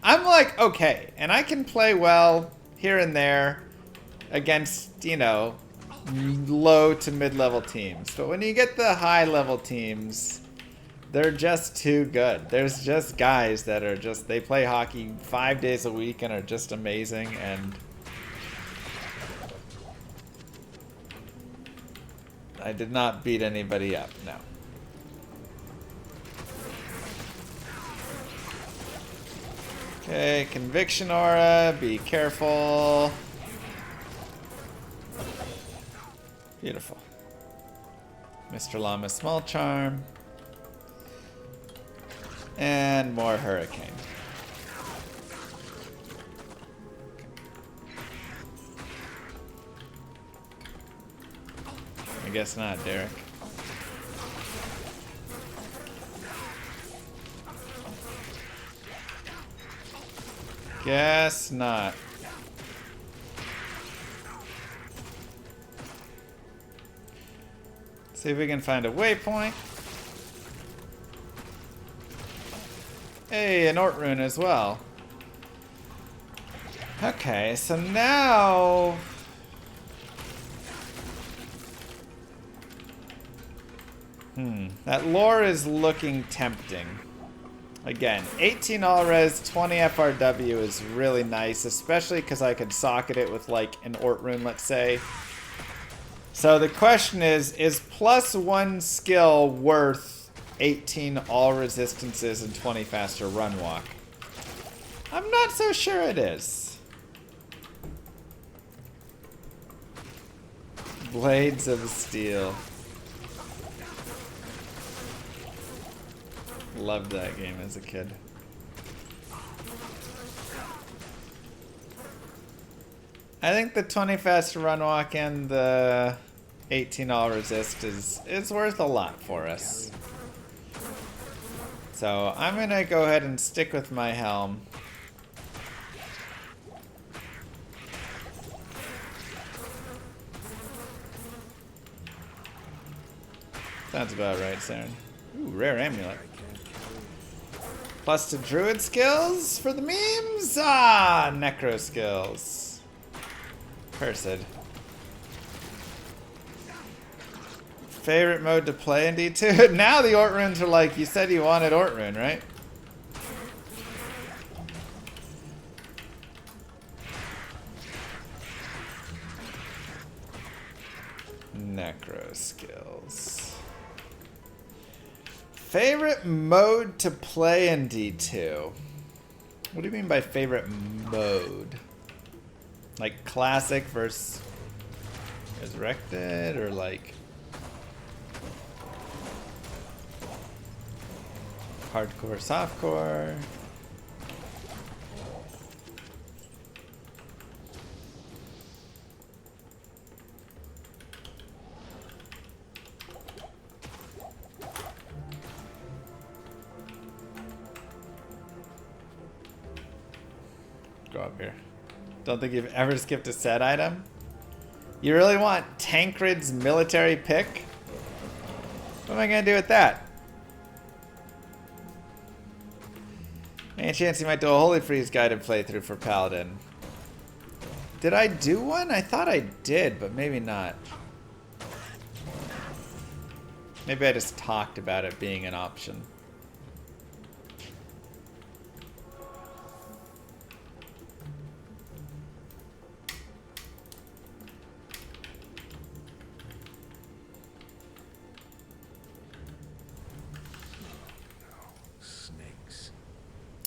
I'm like okay, and I can play well here and there against, you know, low to mid-level teams. But when you get the high-level teams, they're just too good. There's just guys that are just, they play hockey 5 days a week and are just amazing, and I did not beat anybody up, no. Okay, Conviction Aura, be careful. Beautiful. Mr. Llama Small Charm. And more Hurricane. I guess not, Derek. Guess not. See if we can find a waypoint. Hey, an Ort Rune as well. Okay, so now... That lore is looking tempting. Again, 18 all-res, 20 FRW is really nice, especially because I could socket it with like an Ort Rune, let's say. So the question is +1 skill worth 18 all resistances and 20 faster run walk? I'm not so sure it is. Blades of Steel. Loved that game as a kid. I think the 20 faster run walk and the 18 all resist is worth a lot for us. So I'm gonna go ahead and stick with my helm. Sounds about right, Saren. Ooh, rare amulet. Plus to Druid skills for the memes? Ah, Necro skills. Cursed. Favorite mode to play in D2? Now the Ort Runes are like, you said you wanted Ort Rune, right? Necro skills. Favorite mode to play in D2? What do you mean by favorite mode? Like classic versus Resurrected, or like hardcore, softcore? Go up here. Don't think you've ever skipped a set item? You really want Tancred's military pick? What am I gonna do with that? Any chance you might do a Holy Freeze guided playthrough for Paladin? Did I do one? I thought I did, but maybe not. Maybe I just talked about it being an option.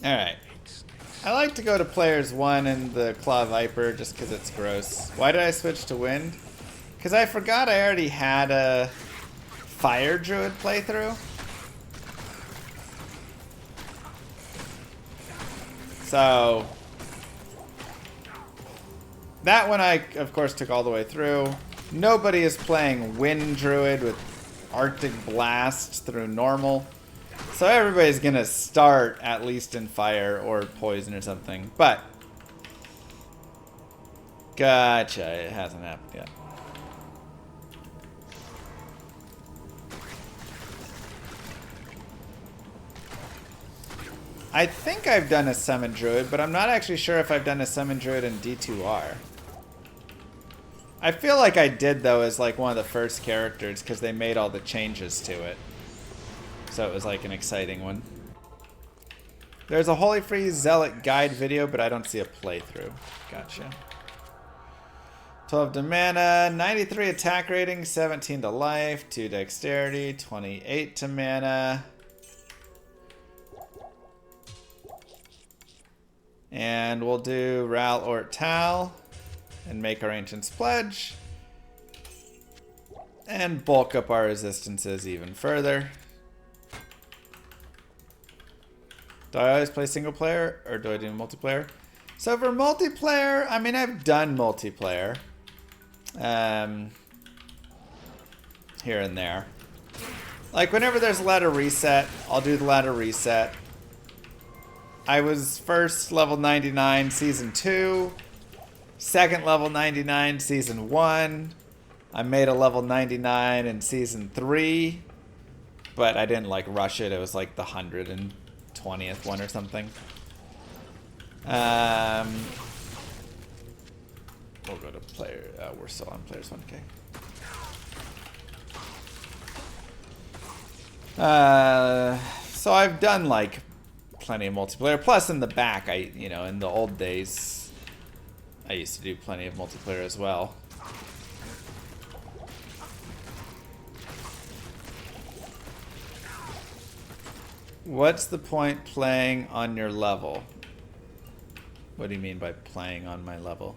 Alright. I like to go to players 1 and the Claw Viper just because it's gross. Why did I switch to Wind? Because I forgot I already had a Fire Druid playthrough. So that one I, of course, took all the way through. Nobody is playing Wind Druid with Arctic Blast through normal. So everybody's gonna start at least in fire or poison or something. But gotcha, it hasn't happened yet. I think I've done a Summon Druid, but I'm not actually sure if I've done a Summon Druid in D2R. I feel like I did, though, as like one of the first characters, because they made all the changes to it. So it was like an exciting one. There's a Holy Freeze Zealot guide video, but I don't see a playthrough. Gotcha. 12 to mana, 93 attack rating, 17 to life, 2 dexterity, 28 to mana. And we'll do Ral or Tal and make our Ancient's Pledge. And bulk up our resistances even further. Do I always play single player or do I do multiplayer? So for multiplayer, I mean, I've done multiplayer. Here and there. Like whenever there's a ladder reset, I'll do the ladder reset. I was first level 99 season 2, second level 99 season 1. I made a level 99 in season 3, but I didn't like rush it. It was like the 120th one or something. We'll go to player. We're still on players 1K. So I've done like plenty of multiplayer. Plus in the back, in the old days, I used to do plenty of multiplayer as well. What's the point playing on your level? What do you mean by playing on my level?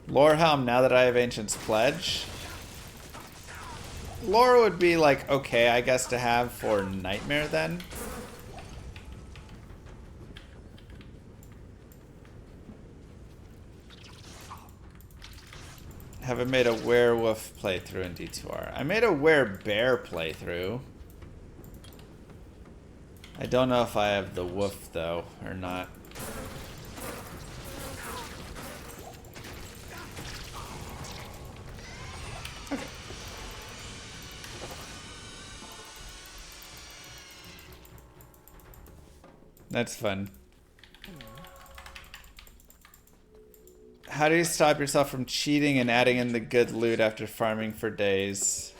Lorehelm, now that I have Ancient's Pledge. Lore would be like okay, I guess, to have for Nightmare then. Haven't made a werewolf playthrough in D2R. I made a werebear playthrough. I don't know if I have the wolf though or not. Okay. That's fun. How do you stop yourself from cheating and adding in the good loot after farming for days?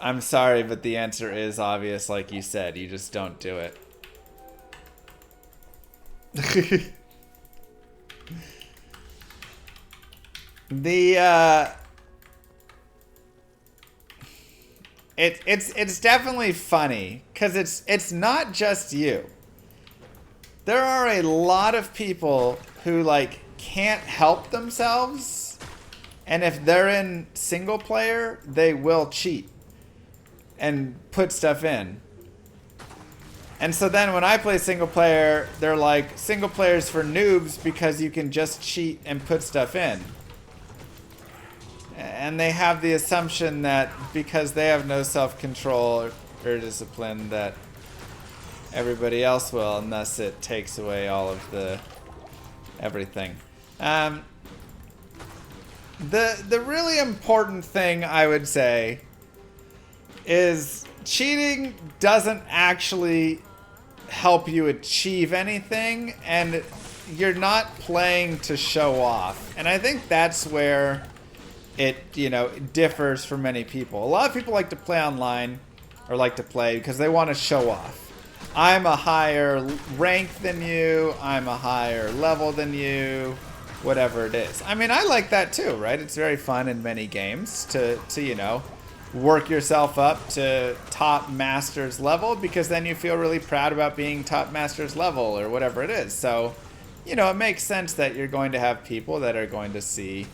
I'm sorry, but the answer is obvious, like you said. You just don't do it. It's definitely funny because it's not just you. There are a lot of people who like can't help themselves, and if they're in single player, they will cheat and put stuff in. And so then when I play single player, they're like, single player's for noobs because you can just cheat and put stuff in. And they have the assumption that because they have no self-control or discipline that everybody else will, and thus it takes away all of the everything. The really important thing I would say is cheating doesn't actually help you achieve anything, and you're not playing to show off. And I think that's where it differs for many people. A lot of people like to play online or like to play because they want to show off. I'm a higher rank than you, I'm a higher level than you, whatever it is. I mean, I like that too, right? It's very fun in many games to work yourself up to top master's level, because then you feel really proud about being top master's level or whatever it is. So, it makes sense that you're going to have people that are going to see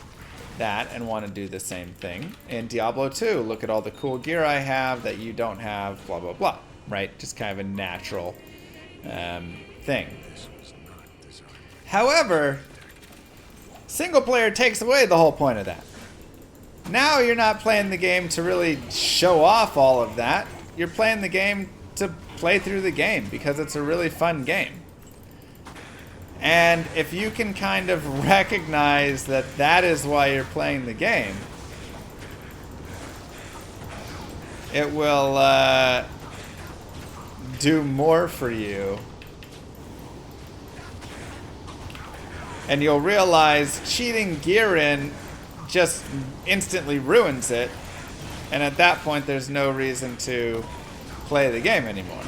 that and want to do the same thing. In Diablo 2, look at all the cool gear I have that you don't have, blah, blah, blah. Right? Just kind of a natural thing. However, single player takes away the whole point of that. Now you're not playing the game to really show off all of that. You're playing the game to play through the game because it's a really fun game. And if you can kind of recognize that that is why you're playing the game, it will do more for you. And you'll realize cheating gear in just instantly ruins it. And at that point, there's no reason to play the game anymore.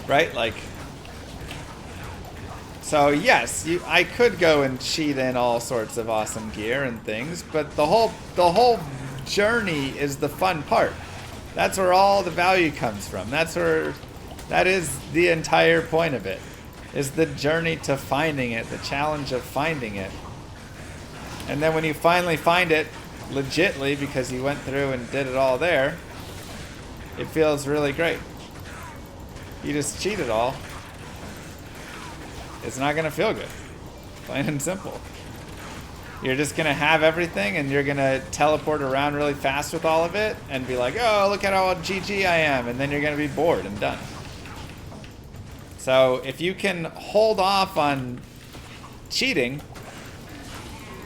Right? Like, so yes, I could go and cheat in all sorts of awesome gear and things, but the whole journey is the fun part. That's where all the value comes from. That is the entire point of it, is the journey to finding it, the challenge of finding it. And then when you finally find it legitly because you went through and did it all there, it feels really great. You just cheat it all. It's not going to feel good. Plain and simple. You're just going to have everything and you're going to teleport around really fast with all of it and be like, oh, look at how GG I am. And then you're going to be bored and done. So if you can hold off on cheating,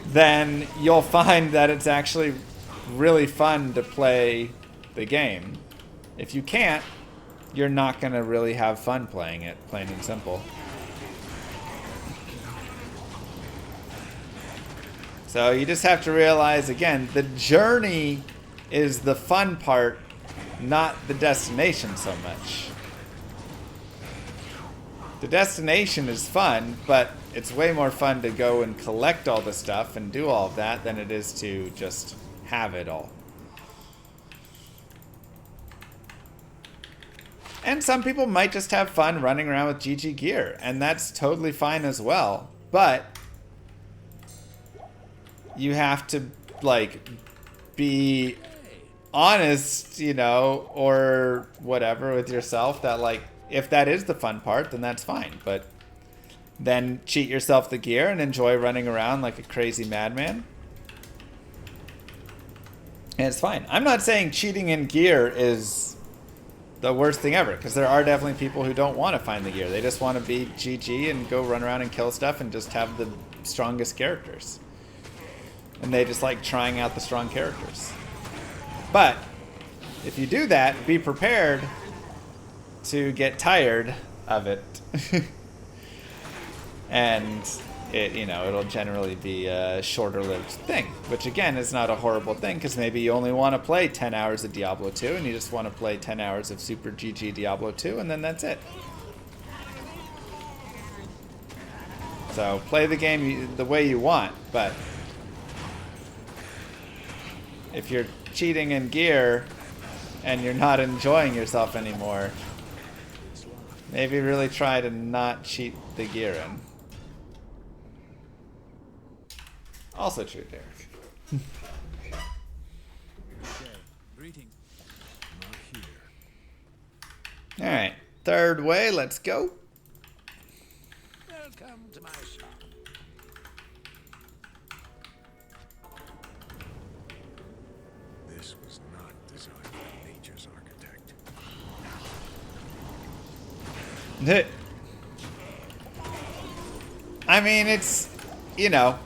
then you'll find that it's actually really fun to play the game. If you can't, you're not going to really have fun playing it, plain and simple. So you just have to realize, again, the journey is the fun part, not the destination so much. The destination is fun, but it's way more fun to go and collect all the stuff and do all of that than it is to just have it all. And some people might just have fun running around with GG gear, and that's totally fine as well. But you have to, like, be honest, you know, or whatever with yourself that, like, if that is the fun part, then that's fine. But then cheat yourself the gear and enjoy running around like a crazy madman. And it's fine. I'm not saying cheating in gear is the worst thing ever, because there are definitely people who don't want to find the gear. They just want to be GG and go run around and kill stuff and just have the strongest characters. And they just like trying out the strong characters. But if you do that, be prepared to get tired of it. And it, you know, it'll generally be a shorter-lived thing, which again is not a horrible thing, because maybe you only want to play 10 hours of Diablo 2 and you just want to play 10 hours of Super GG Diablo 2 and then that's it. So play the game the way you want, but if you're cheating in gear and you're not enjoying yourself anymore, maybe really try to not cheat the gear in. Also true, Derek. Greetings. Not here. Alright, third way, let's go. Welcome to my shop. This was not designed by nature's architect. I mean, it's, you know,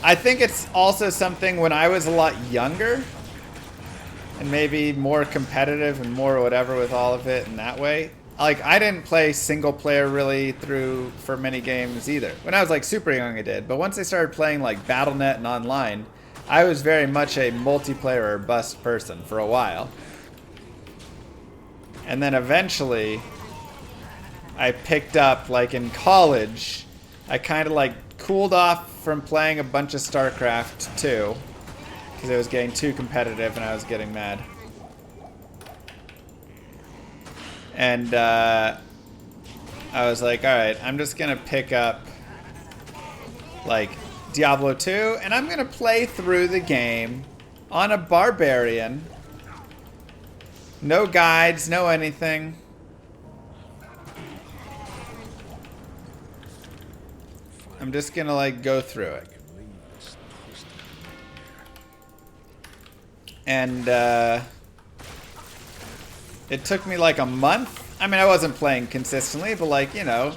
I think it's also something when I was a lot younger and maybe more competitive and more whatever with all of it in that way. Like, I didn't play single player really through for many games either. When I was like super young I did, but once I started playing like Battle.net and online, I was very much a multiplayer or bust person for a while. And then eventually I picked up, like in college, I kind of like cooled off from playing a bunch of StarCraft 2 because it was getting too competitive and I was getting mad. And I was like, alright, I'm just going to pick up like Diablo 2 and I'm going to play through the game on a barbarian. No guides, no anything. I'm just gonna like go through it. And it took me like a month. I mean, I wasn't playing consistently, but like, you know,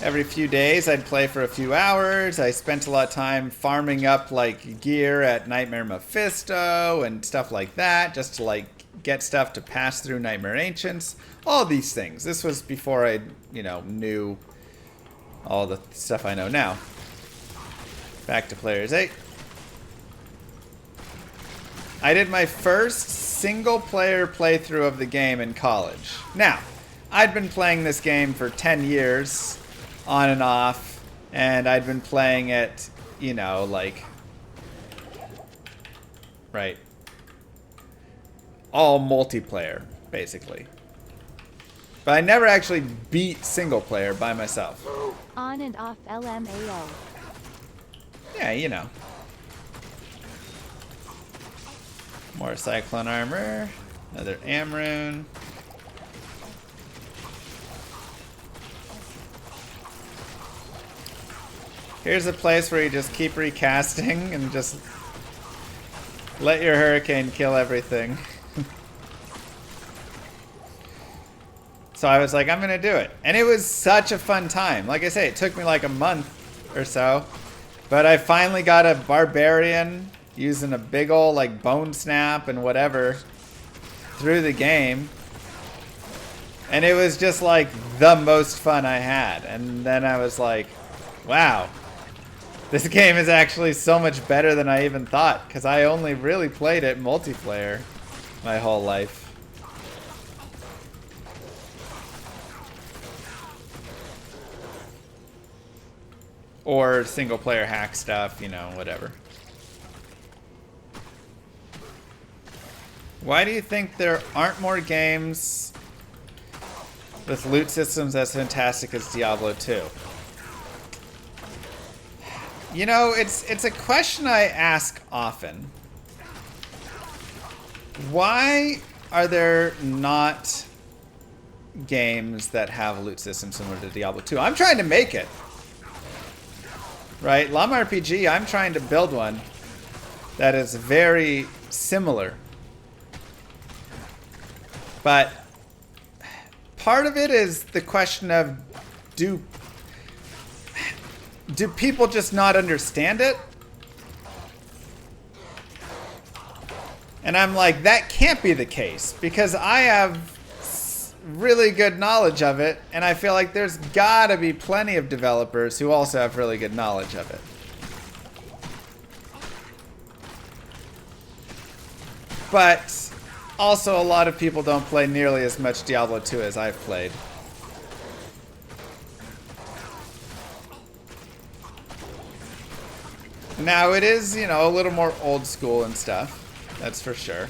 every few days I'd play for a few hours. I spent a lot of time farming up like gear at Nightmare Mephisto and stuff like that, just to like get stuff to pass through Nightmare Ancients. All these things. This was before I, you know, knew all the stuff I know now. Back to Players 8. I did my first single-player playthrough of the game in college. Now, I'd been playing this game for 10 years, on and off, and I'd been playing it, you know, like, right, all multiplayer, basically. But I never actually beat single-player by myself. On and off LMAO. Yeah, you know. More Cyclone Armor. Another Amrune. Here's a place where you just keep recasting and just let your Hurricane kill everything. So I was like, I'm going to do it. And it was such a fun time. Like I say, it took me like a month or so. But I finally got a Barbarian using a big ol' like Bone Snap and whatever through the game. And it was just like the most fun I had. And then I was like, wow, this game is actually so much better than I even thought. Because I only really played it multiplayer my whole life. Or single player hack stuff, you know, whatever. Why do you think there aren't more games with loot systems as fantastic as Diablo 2? You know, it's a question I ask often. Why are there not games that have a loot system similar to Diablo 2? I'm trying to make it. Right? Llama RPG, I'm trying to build one that is very similar. But part of it is the question of do people just not understand it? And I'm like, that can't be the case because I have really good knowledge of it, and I feel like there's gotta be plenty of developers who also have really good knowledge of it. But also a lot of people don't play nearly as much Diablo 2 as I've played. Now it is, you know, a little more old school and stuff, that's for sure.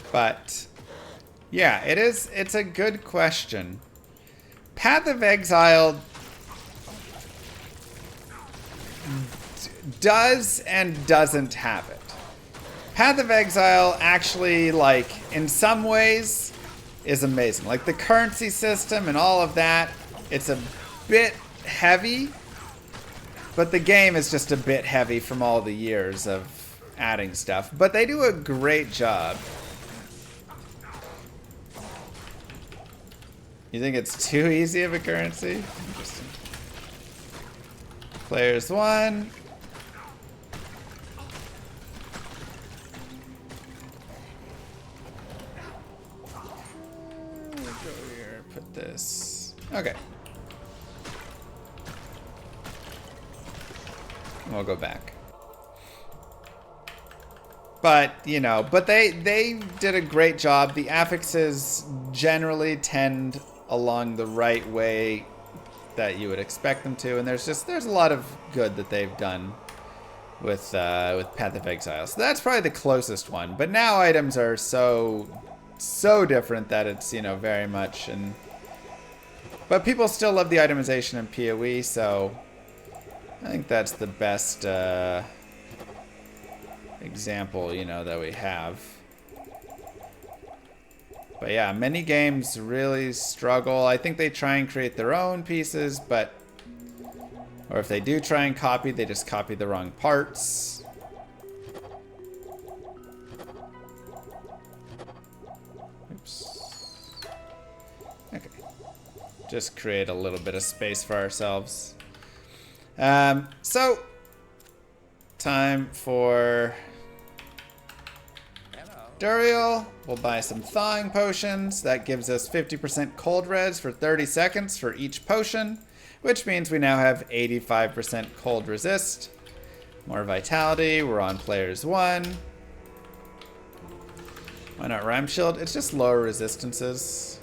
But yeah, it's a good question. Path of Exile does and doesn't have it. Path of Exile actually, like, in some ways is amazing. Like the currency system and all of that, it's a bit heavy, but the game is just a bit heavy from all the years of adding stuff. But they do a great job. You think it's too easy of a currency? Interesting. Players 1. We'll go here, put this. Okay. We'll go back. But, you know, but they did a great job. The affixes generally tend along the right way that you would expect them to, and there's a lot of good that they've done with Path of Exile. So that's probably the closest one. But now items are so different that it's, you know, very much. And but people still love the itemization in PoE, so I think that's the best example, you know, that we have. But yeah, many games really struggle. I think they try and create their own pieces, but Or if they do try and copy, they just copy the wrong parts. Oops. Okay. Just create a little bit of space for ourselves. So, time for Duriel. We'll buy some thawing potions. That gives us 50% cold res for 30 seconds for each potion, which means we now have 85% cold resist. More vitality. We're on players 1. Why not Rhyme Shield? It's just lower resistances.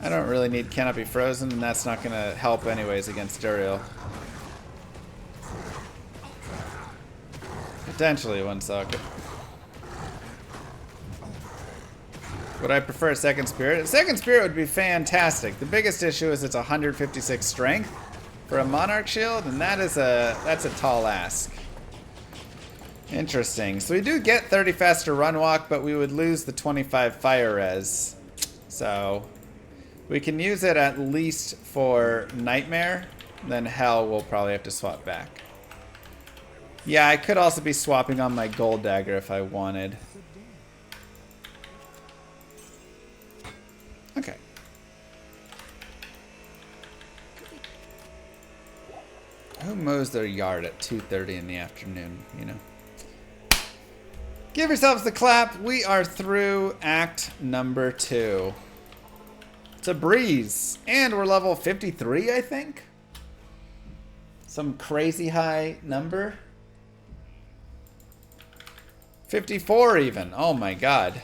I don't really need Cannot Be Frozen, and that's not going to help anyways against Duriel. Potentially one socket. Would I prefer a Second Spirit? A Second Spirit would be fantastic. The biggest issue is it's 156 strength for a Monarch Shield, and that's a tall ask. Interesting. So we do get 30 faster run walk, but we would lose the 25 fire res. So we can use it at least for Nightmare. Then Hell we'll probably have to swap back. Yeah, I could also be swapping on my Gold Dagger if I wanted. Okay. Who mows their yard at 2:30 in the afternoon, you know? Give yourselves the clap. We are through act number 2. It's a breeze. And we're level 53, I think. Some crazy high number. 54 even. Oh my god.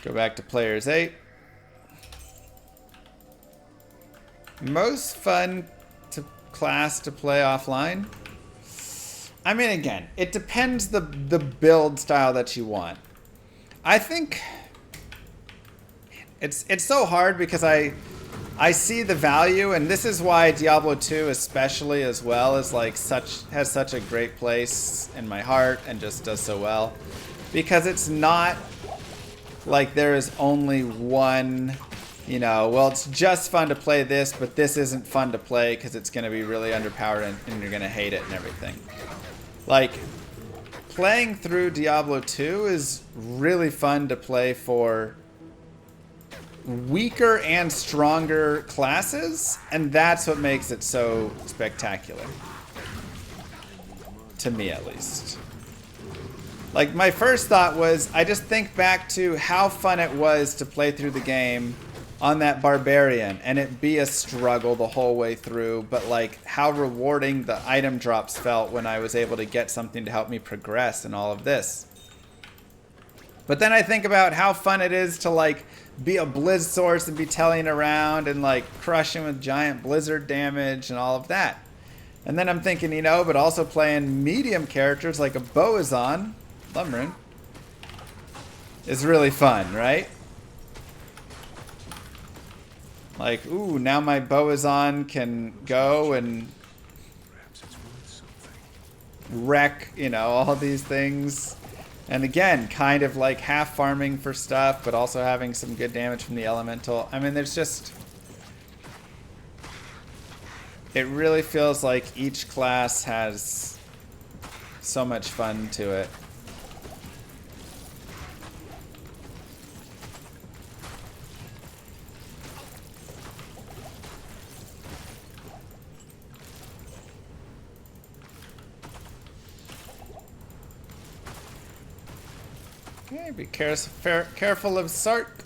Go back to players 8. Most fun class to play offline. I mean, again, it depends the build style that you want. I think it's so hard because I see the value, and this is why Diablo 2 especially as well is like has such a great place in my heart and just does so well, because it's not like there is only one, you know, well, it's just fun to play this, but this isn't fun to play because it's going to be really underpowered and you're going to hate it and everything. Like, playing through Diablo 2 is really fun to play for weaker and stronger classes, and that's what makes it so spectacular. To me, at least. Like, my first thought was, I just think back to how fun it was to play through the game on that Barbarian, and it be a struggle the whole way through, but like how rewarding the item drops felt when I was able to get something to help me progress and all of this. But then I think about how fun it is to like be a Blizz source and be telling around and like crushing with giant blizzard damage and all of that. And then I'm thinking, you know, but also playing medium characters like a Boazon, Lumrun, is really fun, right? Like, ooh, now my Boazon can go and wreck, you know, all these things. And again, kind of like half farming for stuff, but also having some good damage from the elemental. I mean, there's just... It really feels like each class has so much fun to it. Okay, be careful of Sark.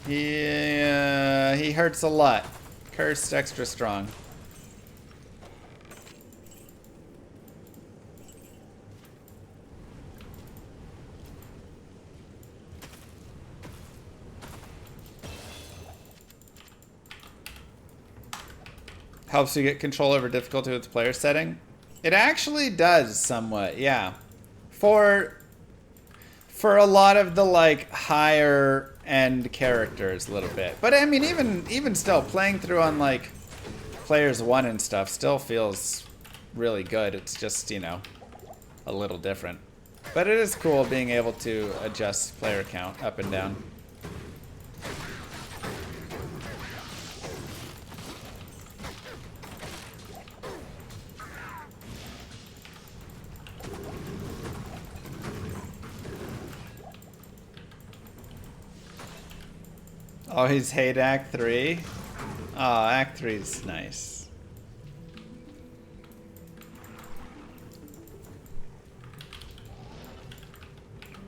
He hurts a lot. Cursed extra strong. Helps you get control over difficulty with the player setting. It actually does somewhat, yeah. For a lot of the like higher end characters a little bit. But I mean, even still, playing through on like players 1 and stuff still feels really good. It's just, you know, a little different. But it is cool being able to adjust player count up and down. Always hate Act 3. Oh, Act 3 is nice.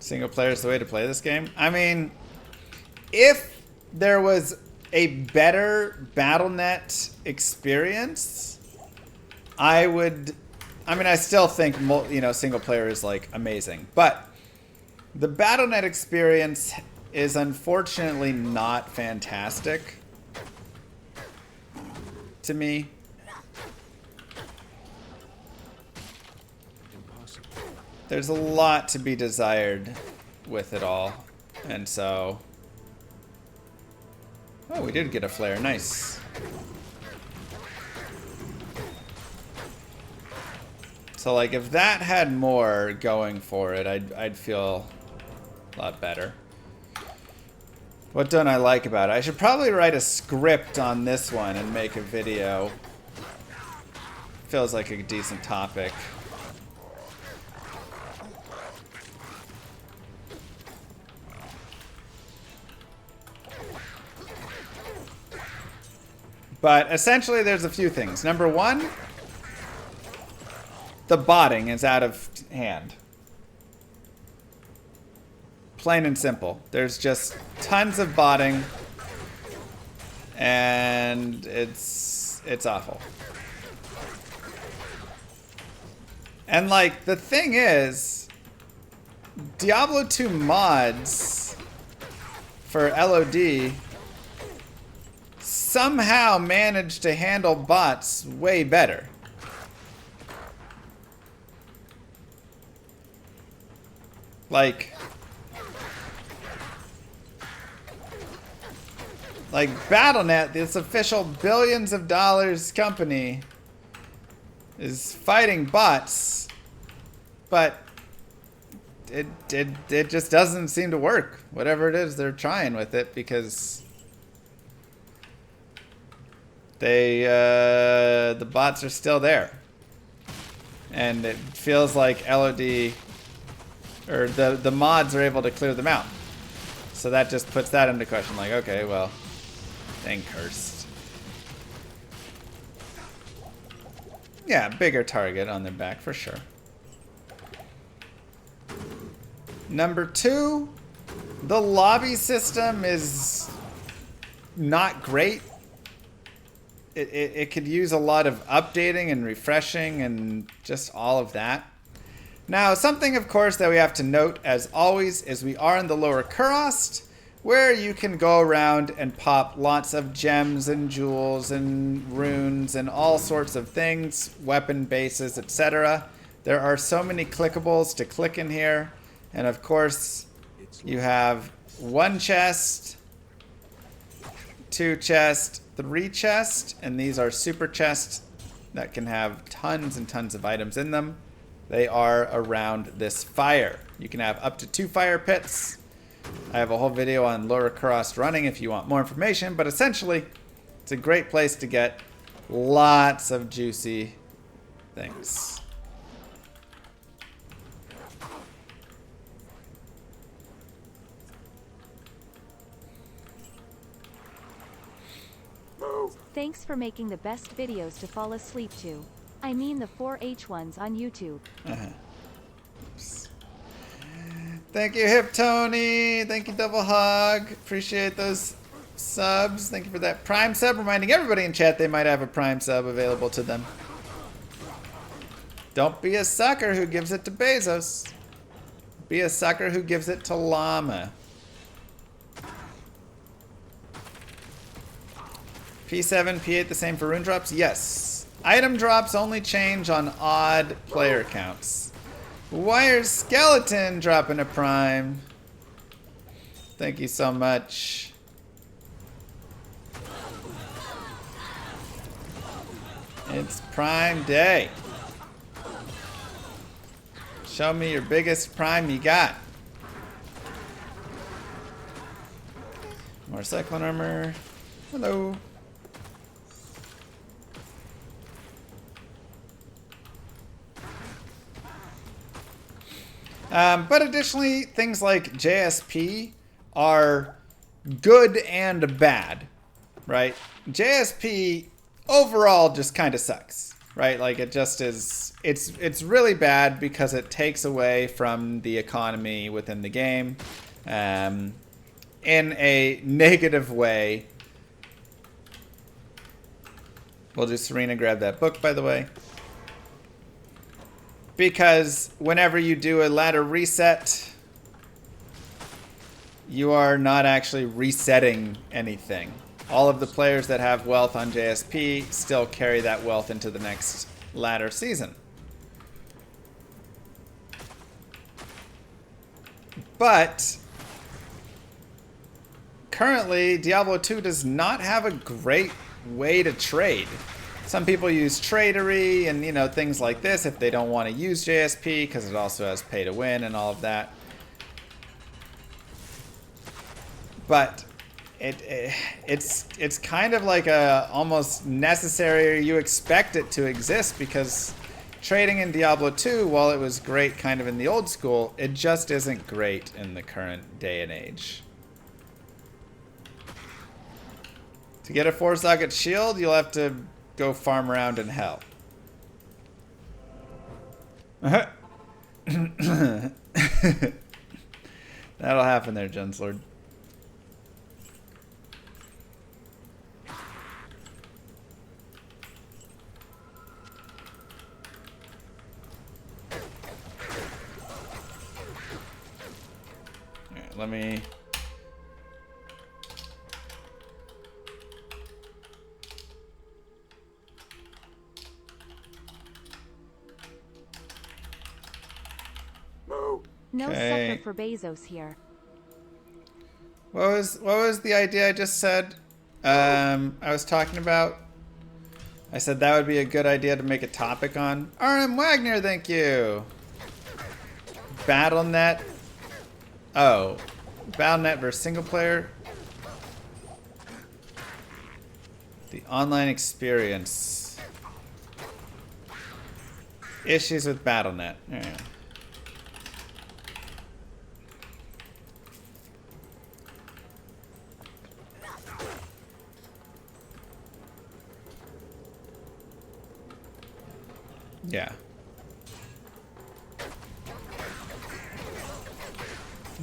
Single player is the way to play this game. I mean, if there was a better BattleNet experience, I would. I mean, I still think single player is like amazing, but the BattleNet experience is unfortunately not fantastic to me. Impossible. There's a lot to be desired with it all, and so. Oh, we did get a flare. Nice. So, like, if that had more going for it, I'd feel a lot better. What don't I like about it? I should probably write a script on this one and make a video. Feels like a decent topic. But essentially, there's a few things. Number one, the botting is out of hand. Plain and simple. There's just tons of botting, and it's awful. And like the thing is, Diablo 2 mods for LOD somehow managed to handle bots way better. Like BattleNet, this official billions of dollars company, is fighting bots, but it just doesn't seem to work. Whatever it is they're trying with it, because the bots are still there, and it feels like LOD or the mods are able to clear them out. So that just puts that into question. Like, okay, well, dang cursed. Yeah, bigger target on their back for sure. Number two, the lobby system is not great. It could use a lot of updating and refreshing and just all of that. Now, something, of course, that we have to note, as always, is we are in the lower Kurost, where you can go around and pop lots of gems and jewels and runes and all sorts of things, weapon bases, etc. There are so many clickables to click in here. And, of course, you have 1 chest, 2 chest, 3 chest, and these are super chests that can have tons and tons of items in them. They are around this fire. You can have up to 2 fire pits. I have a whole video on Lower Kurost running if you want more information, but essentially, it's a great place to get lots of juicy things. Thanks for making the best videos to fall asleep to. I mean the 4H ones on YouTube. Oops. Thank you, Hip Tony. Thank you, Double Hog. Appreciate those subs. Thank you for that Prime sub. Reminding everybody in chat they might have a Prime sub available to them. Don't be a sucker who gives it to Bezos. Be a sucker who gives it to Llama. P7, P8 the same for rune drops? Yes. Item drops only change on odd player counts. Wire Skeleton dropping a prime. Thank you so much. It's Prime Day. Show me your biggest prime you got. More cyclone armor. Hello. But additionally, things like JSP are good and bad, right? JSP overall just kind of sucks, right? Like it just is, it's really bad because it takes away from the economy within the game in a negative way. We'll do Serena grab that book, by the way. Because whenever you do a ladder reset, you are not actually resetting anything. All of the players that have wealth on JSP still carry that wealth into the next ladder season. But currently, Diablo 2 does not have a great way to trade. Some people use tradery and, you know, things like this if they don't want to use JSP because it also has pay to win and all of that. But it's kind of like a almost necessary, or you expect it to exist, because trading in Diablo 2, while it was great kind of in the old school, it just isn't great in the current day and age. To get a 4-socket shield, you'll have to go farm around in hell. That'll happen there, Genslord. Alright, let me... No Okay. sucker for Bezos here. What was the idea I just said? I was talking about. I said that would be a good idea to make a topic on. RM Wagner, thank you. BattleNet. Oh, BattleNet versus single player. The online experience. Issues with BattleNet. All right. Yeah.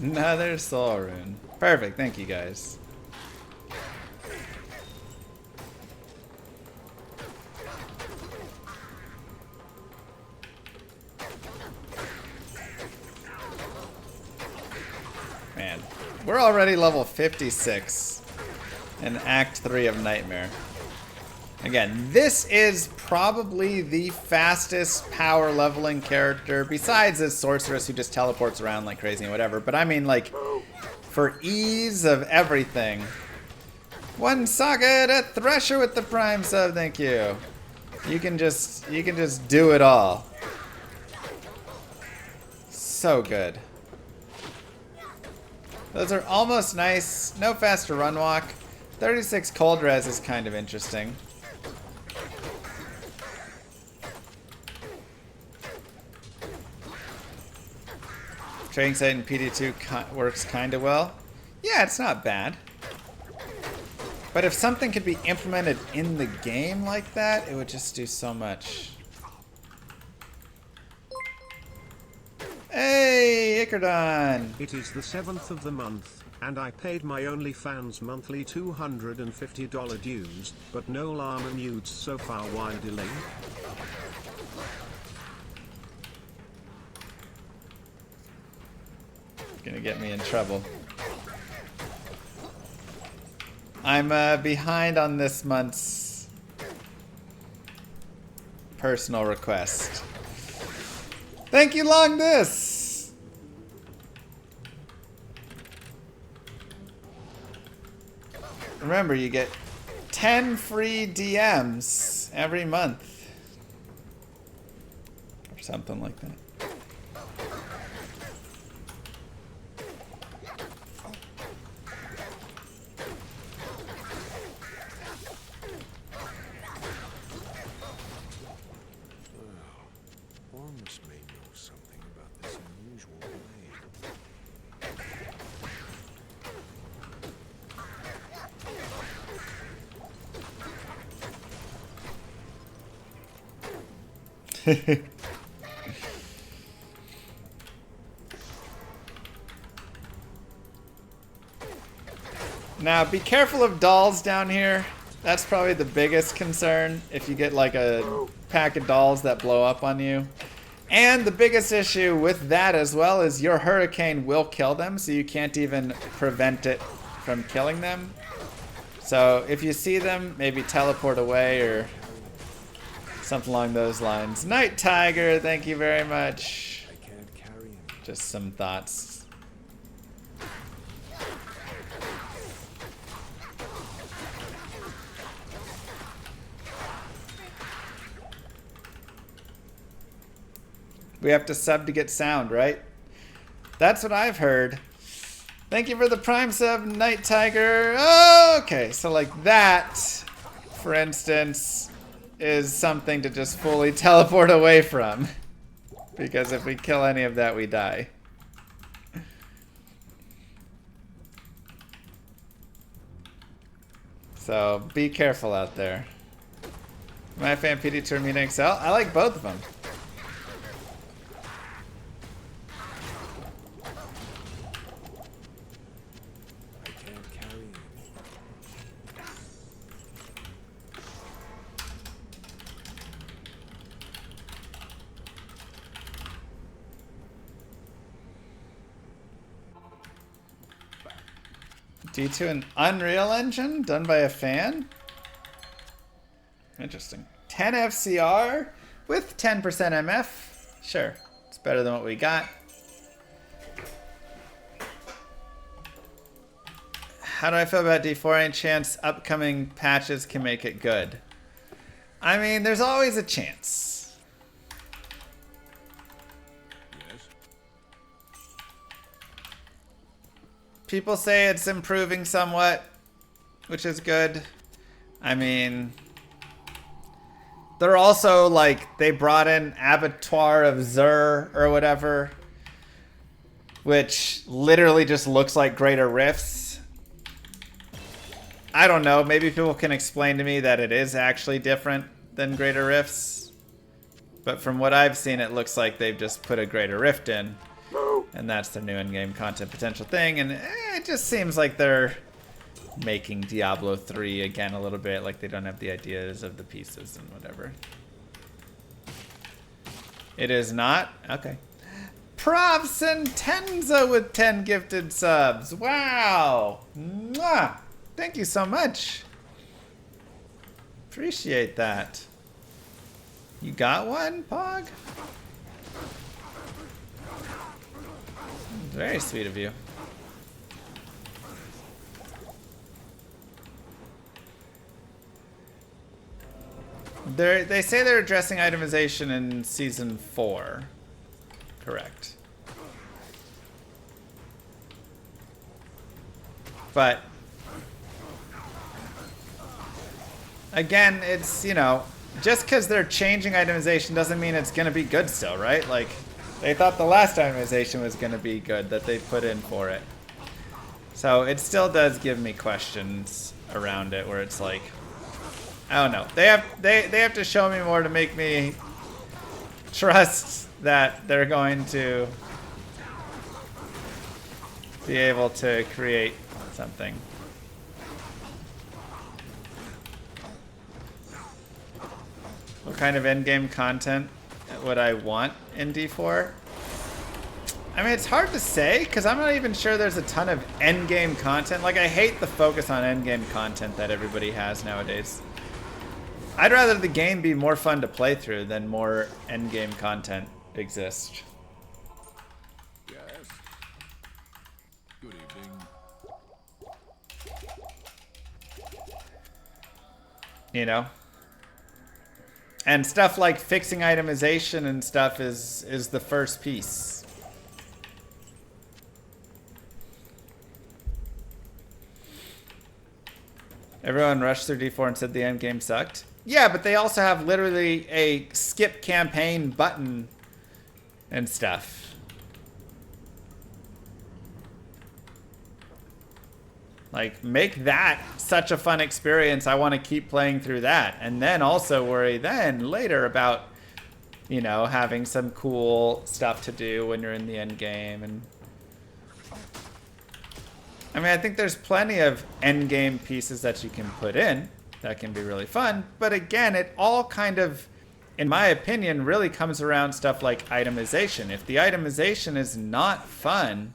Another soul rune. Perfect. Thank you, guys. Man, we're already level 56 in Act 3 of Nightmare. Again, this is probably the fastest power leveling character, besides this sorceress who just teleports around like crazy and whatever. But I mean, like, for ease of everything. One socket at Thresher with the Prime sub, thank you. You can just do it all. So good. Those are almost nice. No faster run walk. 36 cold res is kind of interesting. Trading site in PD2 works kind of well. Yeah, it's not bad. But if something could be implemented in the game like that, it would just do so much. Hey, Icardon! It is the 7th of the month, and I paid my OnlyFans monthly $250 dues, but no llama nudes so far. Why delay? Gonna get me in trouble. I'm behind on this month's personal request. Thank you, Long This! Remember, you get 10 free DMs every month. Or something like that. Ormus may know something about this unusual blade. Now, be careful of dolls down here. That's probably the biggest concern if you get like a pack of dolls that blow up on you. And the biggest issue with that as well is your hurricane will kill them, so you can't even prevent it from killing them. So if you see them, maybe teleport away or something along those lines. Night Tiger, thank you very much. I can't carry him. Just some thoughts. We have to sub to get sound, right? That's what I've heard. Thank you for the Prime sub, Night Tiger. Oh, okay, so like that, for instance, is something to just fully teleport away from. Because if we kill any of that, we die. So be careful out there. My fan PD Termina XL. I like both of them. I can't carry him. D2 an Unreal Engine done by a fan? Interesting. 10 FCR with 10% MF? Sure. It's better than what we got. How do I feel about D4? Any chance upcoming patches can make it good? I mean, there's always a chance. Yes. People say it's improving somewhat, which is good. I mean, they're also like, they brought in Abattoir of Zur or whatever, which literally just looks like Greater Rifts. I don't know, maybe people can explain to me that it is actually different than Greater Rifts. But from what I've seen, it looks like they've just put a Greater Rift in. And that's their new in-game content potential thing. And it just seems like they're making Diablo 3 again a little bit. Like they don't have the ideas of the pieces and whatever. It is not? Okay. Props and Tenza with 10 gifted subs. Wow. Mwah. Thank you so much. Appreciate that. You got one, Pog? Very sweet of you. They say they're addressing itemization in Season 4. Correct. But again, it's, you know, just because they're changing itemization doesn't mean it's going to be good still, right? Like, they thought the last itemization was going to be good that they put in for it. So it still does give me questions around it where it's like, I don't know. They have to show me more to make me trust that they're going to be able to create something. What kind of endgame content would I want in D4? I mean, it's hard to say because I'm not even sure there's a ton of endgame content. Like, I hate the focus on endgame content that everybody has nowadays. I'd rather the game be more fun to play through than more endgame content exist. Yes. Good evening. You know? And stuff like fixing itemization and stuff is the first piece. Everyone rushed through D4 and said the end game sucked. Yeah, but they also have literally a skip campaign button and stuff. Like, make that such a fun experience. I want to keep playing through that. And then also worry then later about you know, having some cool stuff to do when you're in the end game. And I mean, I think there's plenty of end game pieces that you can put in that can be really fun. But again, it all kind of, in my opinion, really comes around stuff like itemization. If the itemization is not fun,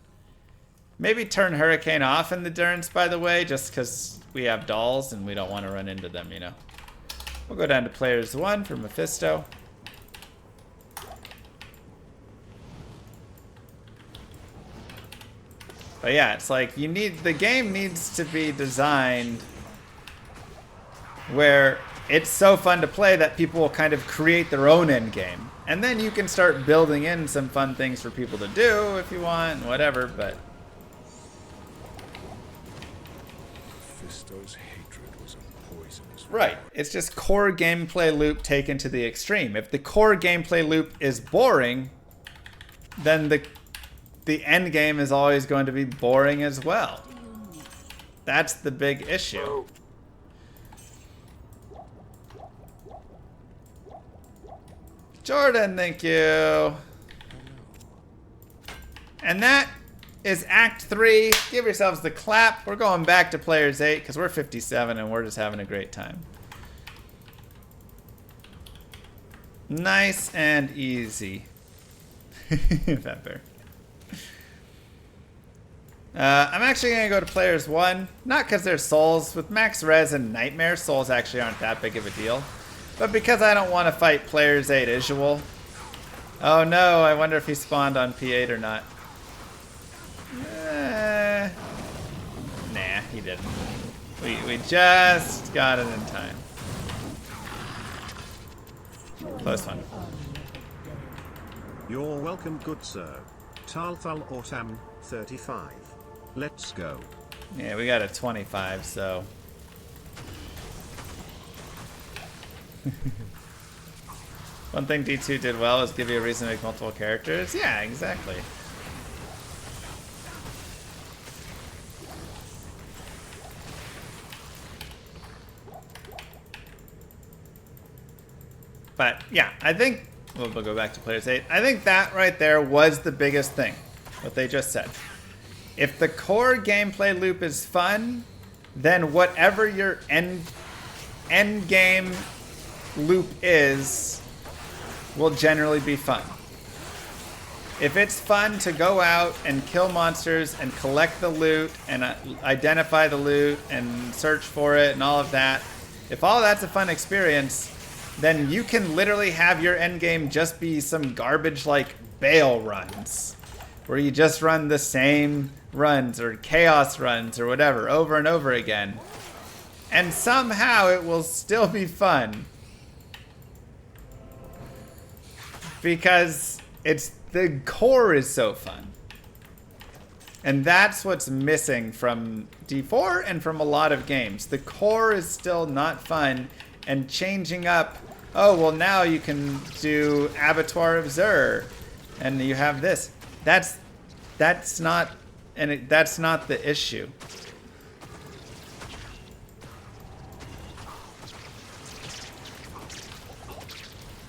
maybe turn Hurricane off in the Durance, by the way, just because we have dolls and we don't want to run into them, you know. We'll go down to players 1 for Mephisto. But yeah, it's like the game needs to be designed where it's so fun to play that people will kind of create their own end game. And then you can start building in some fun things for people to do if you want, whatever, but Mephisto's hatred was a poisonous. right. It's just core gameplay loop taken to the extreme. If the core gameplay loop is boring, then the end game is always going to be boring as well. That's the big issue. Jordan, thank you. And that is Act 3. Give yourselves the clap. We're going back to Players 8 because we're 57 and we're just having a great time. Nice and easy. Pepper. I'm actually going to go to Players 1. Not because they're souls. With Max Res and Nightmare, souls actually aren't that big of a deal. But because I don't want to fight Players 8 Isual. Oh no, I wonder if he spawned on P8 or not. Nah, he didn't. We just got it in time. Close one. You're welcome, good sir. Talthal Autam, 35. Let's go. Yeah, we got a 25, so. One thing D2 did well is give you a reason to make multiple characters. Yeah, exactly. But yeah, I think we'll go back to Players 8. I think that right there was the biggest thing, what they just said. If the core gameplay loop is fun, then whatever your end game loop is will generally be fun. If it's fun to go out and kill monsters and collect the loot and identify the loot and search for it and all of that, if all that's a fun experience, then you can literally have your end game just be some garbage like Bale runs, where you just run the same runs or chaos runs or whatever over and over again. And somehow it will still be fun. Because the core is so fun. And that's what's missing from D4 and from a lot of games. The core is still not fun, and changing up, oh, well now you can do Abattoir of Zur, and you have this. That's not the issue.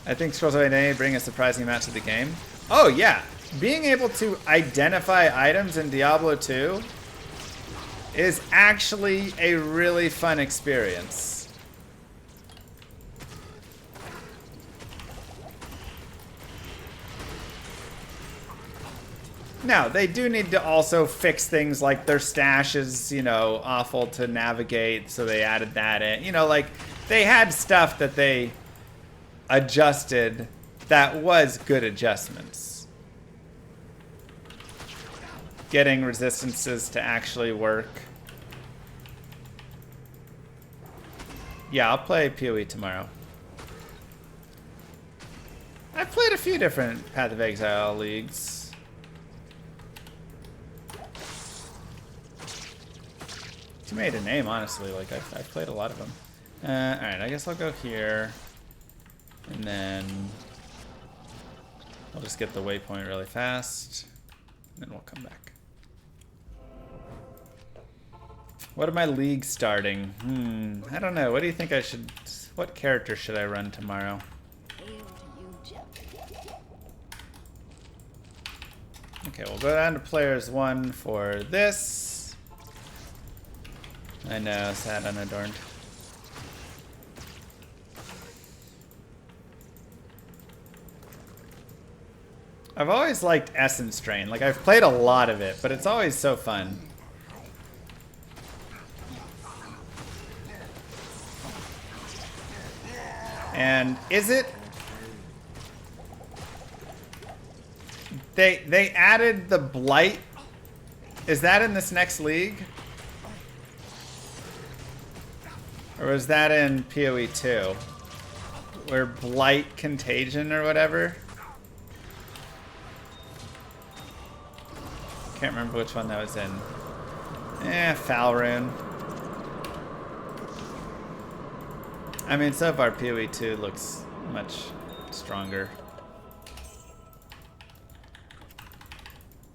I think Scrolls of Identity bring a surprising amount to the game. Oh yeah, being able to identify items in Diablo 2 is actually a really fun experience. Now, they do need to also fix things like their stash is, you know, awful to navigate, so they added that in. You know, like, they had stuff that they adjusted that was good adjustments. Getting resistances to actually work. Yeah, I'll play PoE tomorrow. I've played a few different Path of Exile leagues. She made a name, honestly. Like, I've played a lot of them. Alright, I guess I'll go here. And then I'll just get the waypoint really fast. And then we'll come back. What am I league starting? I don't know. What do you think I should... What character should I run tomorrow? Hail to you, gentlemen. Okay, we'll go down to players 1 for this. I know, sad unadorned. I've always liked Essence Drain. Like, I've played a lot of it, but it's always so fun. And is it... They added the Blight. Is that in this next league? Or was that in PoE 2? Or Blight Contagion or whatever? Can't remember which one that was in. Foul Rune. I mean, so far PoE 2 looks much stronger.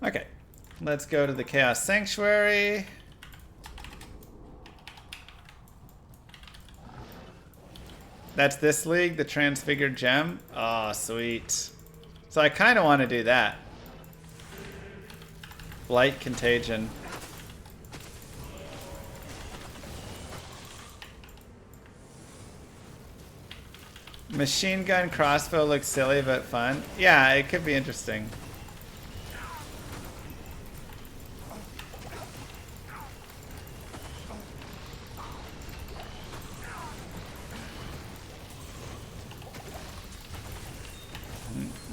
Okay, let's go to the Chaos Sanctuary. That's this league, the Transfigured Gem. Oh, sweet. So I kind of want to do that. Blight Contagion. Machine gun crossbow looks silly but fun. Yeah, it could be interesting.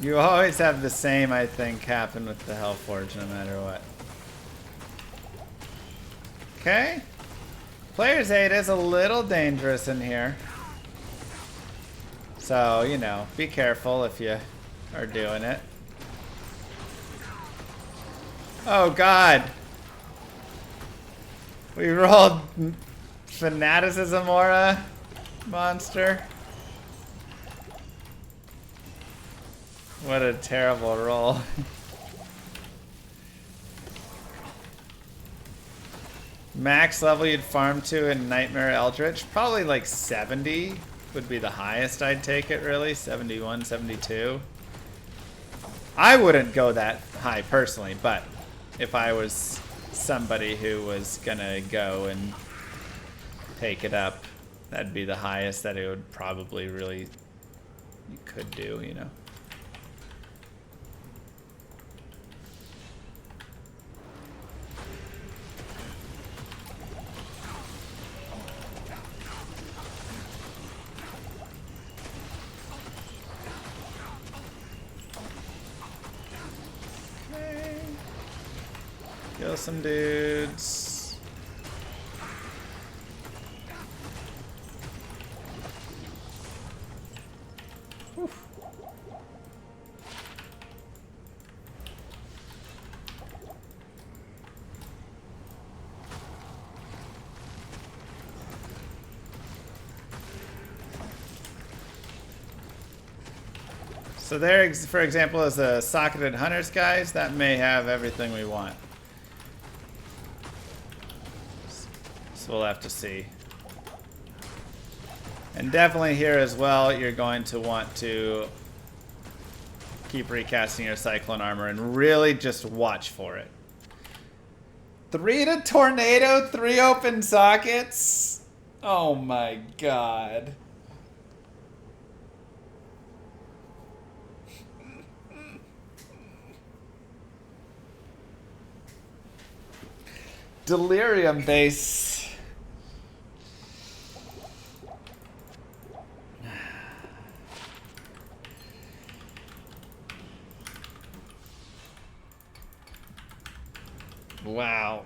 You always have the same, I think, happen with the Hellforge no matter what. Okay. Player's 8 is a little dangerous in here. So, you know, be careful if you are doing it. Oh, God. We rolled Fanaticism Aura monster. What a terrible roll. Max level you'd farm to in Nightmare Eldritch? Probably like 70 would be the highest I'd take it, really. 71, 72. I wouldn't go that high personally, but if I was somebody who was gonna go and take it up, that'd be the highest that it would probably really, you could do, you know. Kill some dudes. Oof. So there, for example, is a Socketed Hunters, guys. That may have everything we want. So we'll have to see. And definitely here as well, you're going to want to keep recasting your Cyclone armor and really just watch for it. 3 to Tornado, 3 open sockets. Oh my God. Delirium base. Wow.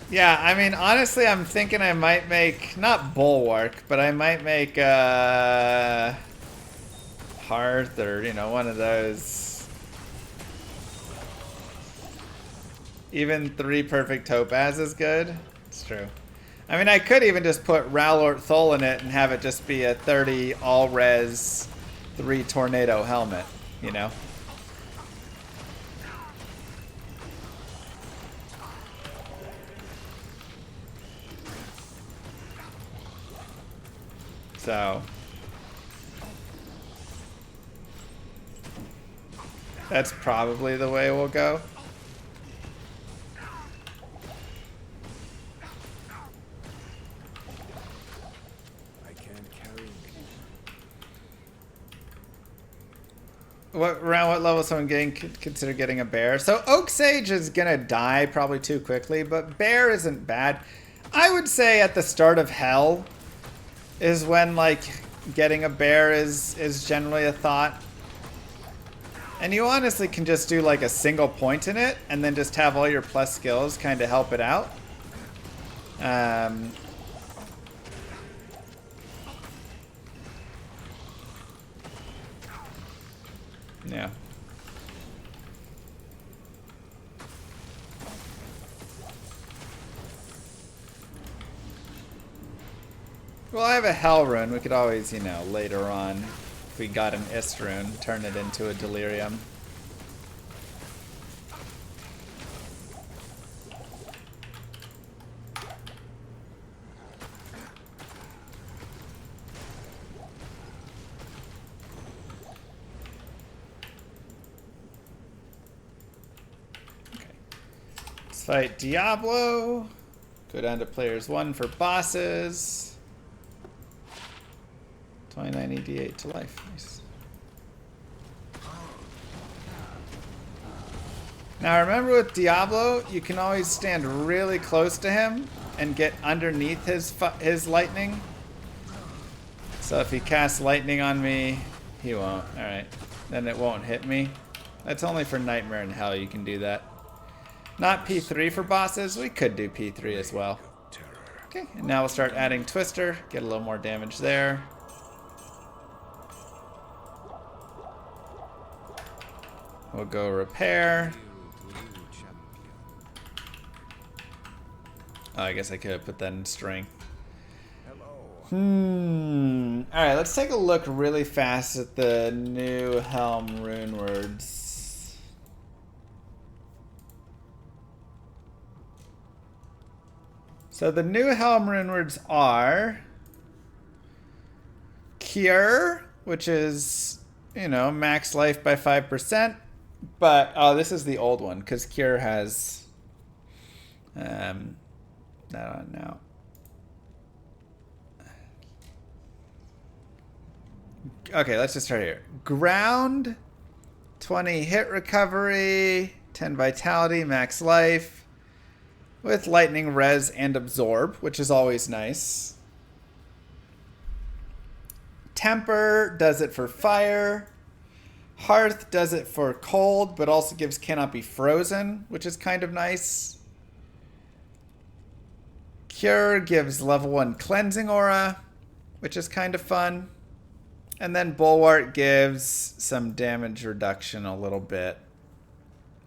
Yeah, I mean, honestly, I'm thinking I might make, not Bulwark, but I might make Hearth or, you know, one of those. Even 3 perfect Topaz is good. It's true. I mean, I could even just put Ralort Thol in it and have it just be a 30 all-res 3 Tornado helmet, you know? So that's probably the way we'll go. I can't carry me. Around what level is someone consider getting a bear? So Oak Sage is gonna die probably too quickly, but bear isn't bad. I would say at the start of hell is when like getting a bear is generally a thought. And you honestly can just do like a single point in it and then just have all your plus skills kind of help it out. Yeah. Well, I have a Hell rune. We could always, you know, later on, if we got an Ist rune, turn it into a Delirium. Okay. Let's fight Diablo. Go down to players 1 for bosses. 29 ED8 to life. Nice. Now remember with Diablo, you can always stand really close to him and get underneath his lightning. So if he casts lightning on me, he won't. Alright. Then it won't hit me. That's only for Nightmare in Hell you can do that. Not P3 for bosses. We could do P3 as well. Okay, and now we'll start adding Twister. Get a little more damage there. We'll go repair. Oh, I guess I could have put that in strength. Alright, let's take a look really fast at the new Helm rune words. So the new Helm rune words are Cure, which is, you know, max life by 5%. But, oh, this is the old one, because Cure has that on now. Okay, let's just start here. Ground, 20 hit recovery, 10 vitality, max life, with lightning res and absorb, which is always nice. Temper does it for fire. Hearth does it for cold, but also gives cannot be frozen, which is kind of nice. Cure gives level 1 cleansing aura, which is kind of fun. And then Bulwark gives some damage reduction a little bit.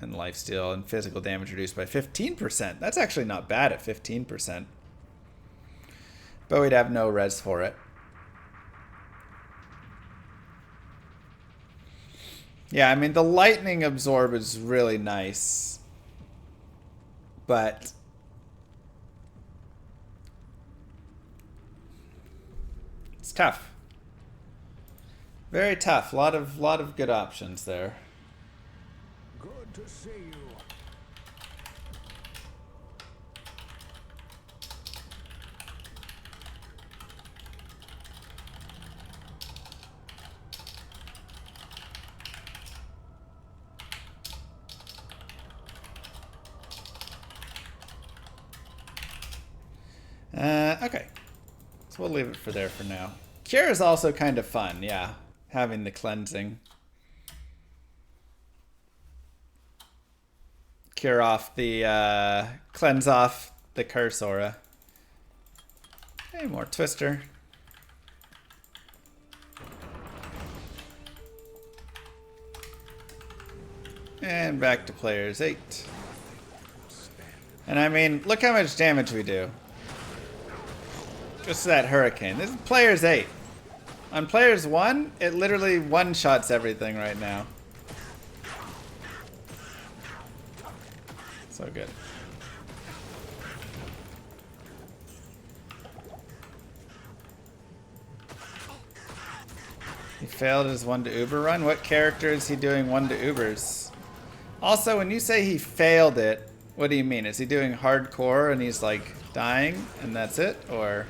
And lifesteal and physical damage reduced by 15%. That's actually not bad at 15%. But we'd have no res for it. Yeah, I mean, the lightning absorb is really nice. But it's tough. Very tough. Lot of good options there. Good to see you. Okay. So we'll leave it for there for now. Cure is also kind of fun, yeah. Having the cleansing. Cure off the, cleanse off the curse aura. Okay, more Twister. And back to players 8. And I mean, look how much damage we do. Just that hurricane. This is players 8. On players 1, it literally one-shots everything right now. So good. He failed his 1 to Uber run? What character is he doing 1 to Ubers? Also, when you say he failed it, what do you mean? Is he doing hardcore and he's like dying and that's it? Or...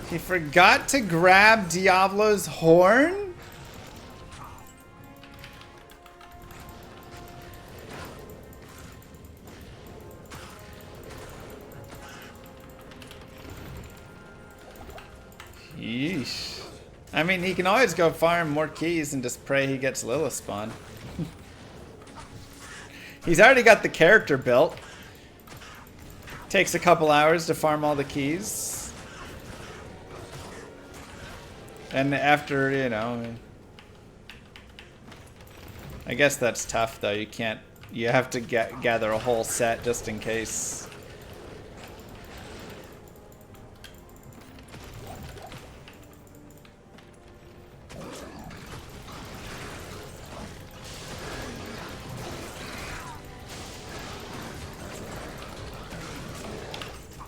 He forgot to grab Diablo's horn? Yeesh. I mean, he can always go farm more keys and just pray he gets Lilith spawn. He's already got the character built. Takes a couple hours to farm all the keys. And after, you know... I guess that's tough, though. You can't... You have to gather a whole set just in case.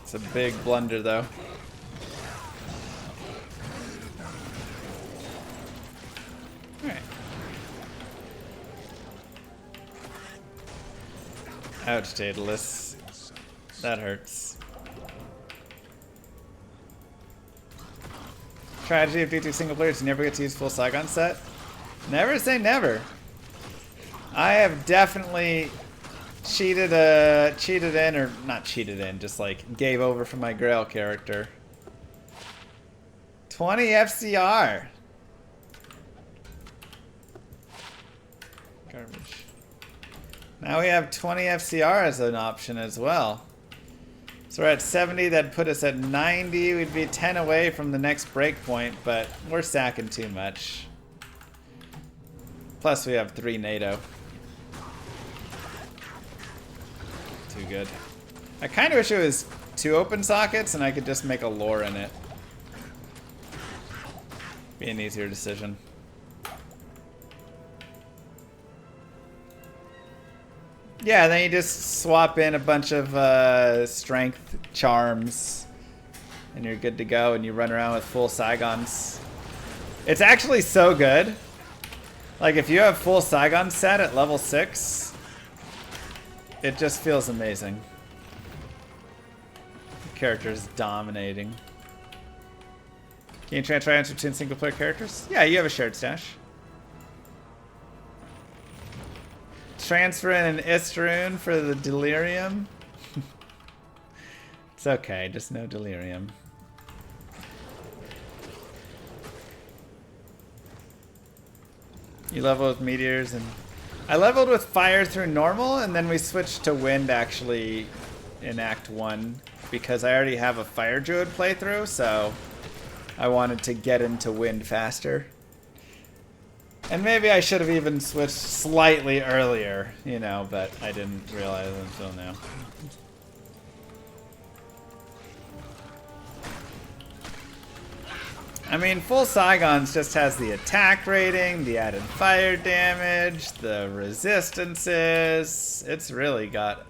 It's a big blunder, though. Alright. Ouch, Daedalus. That hurts. Tragedy of D2 single players, you never get to use full Saigon set? Never say never. I have definitely cheated in, or not cheated in, just like gave over for my Grail character. 20 FCR. Garbage. Now we have 20 FCR as an option as well. So we're at 70, that'd put us at 90. We'd be 10 away from the next breakpoint, but we're sacking too much. Plus we have 3 NATO. Too good. I kind of wish it was 2 open sockets and I could just make a lore in it. Be an easier decision. Yeah, then you just swap in a bunch of strength charms and you're good to go and you run around with full Saigons. It's actually so good. Like if you have full Saigon set at level 6, it just feels amazing. The character's dominating. Can you transfer items between single player characters? Yeah, you have a shared stash. Transfer in an Istrune for the Delirium. It's okay, just no Delirium. You level with meteors and... I leveled with fire through normal and then we switched to wind actually in Act 1 because I already have a fire druid playthrough, so I wanted to get into wind faster. And maybe I should have even switched slightly earlier, you know, but I didn't realize until now. I mean, full Saigons just has the attack rating, the added fire damage, the resistances. It's really got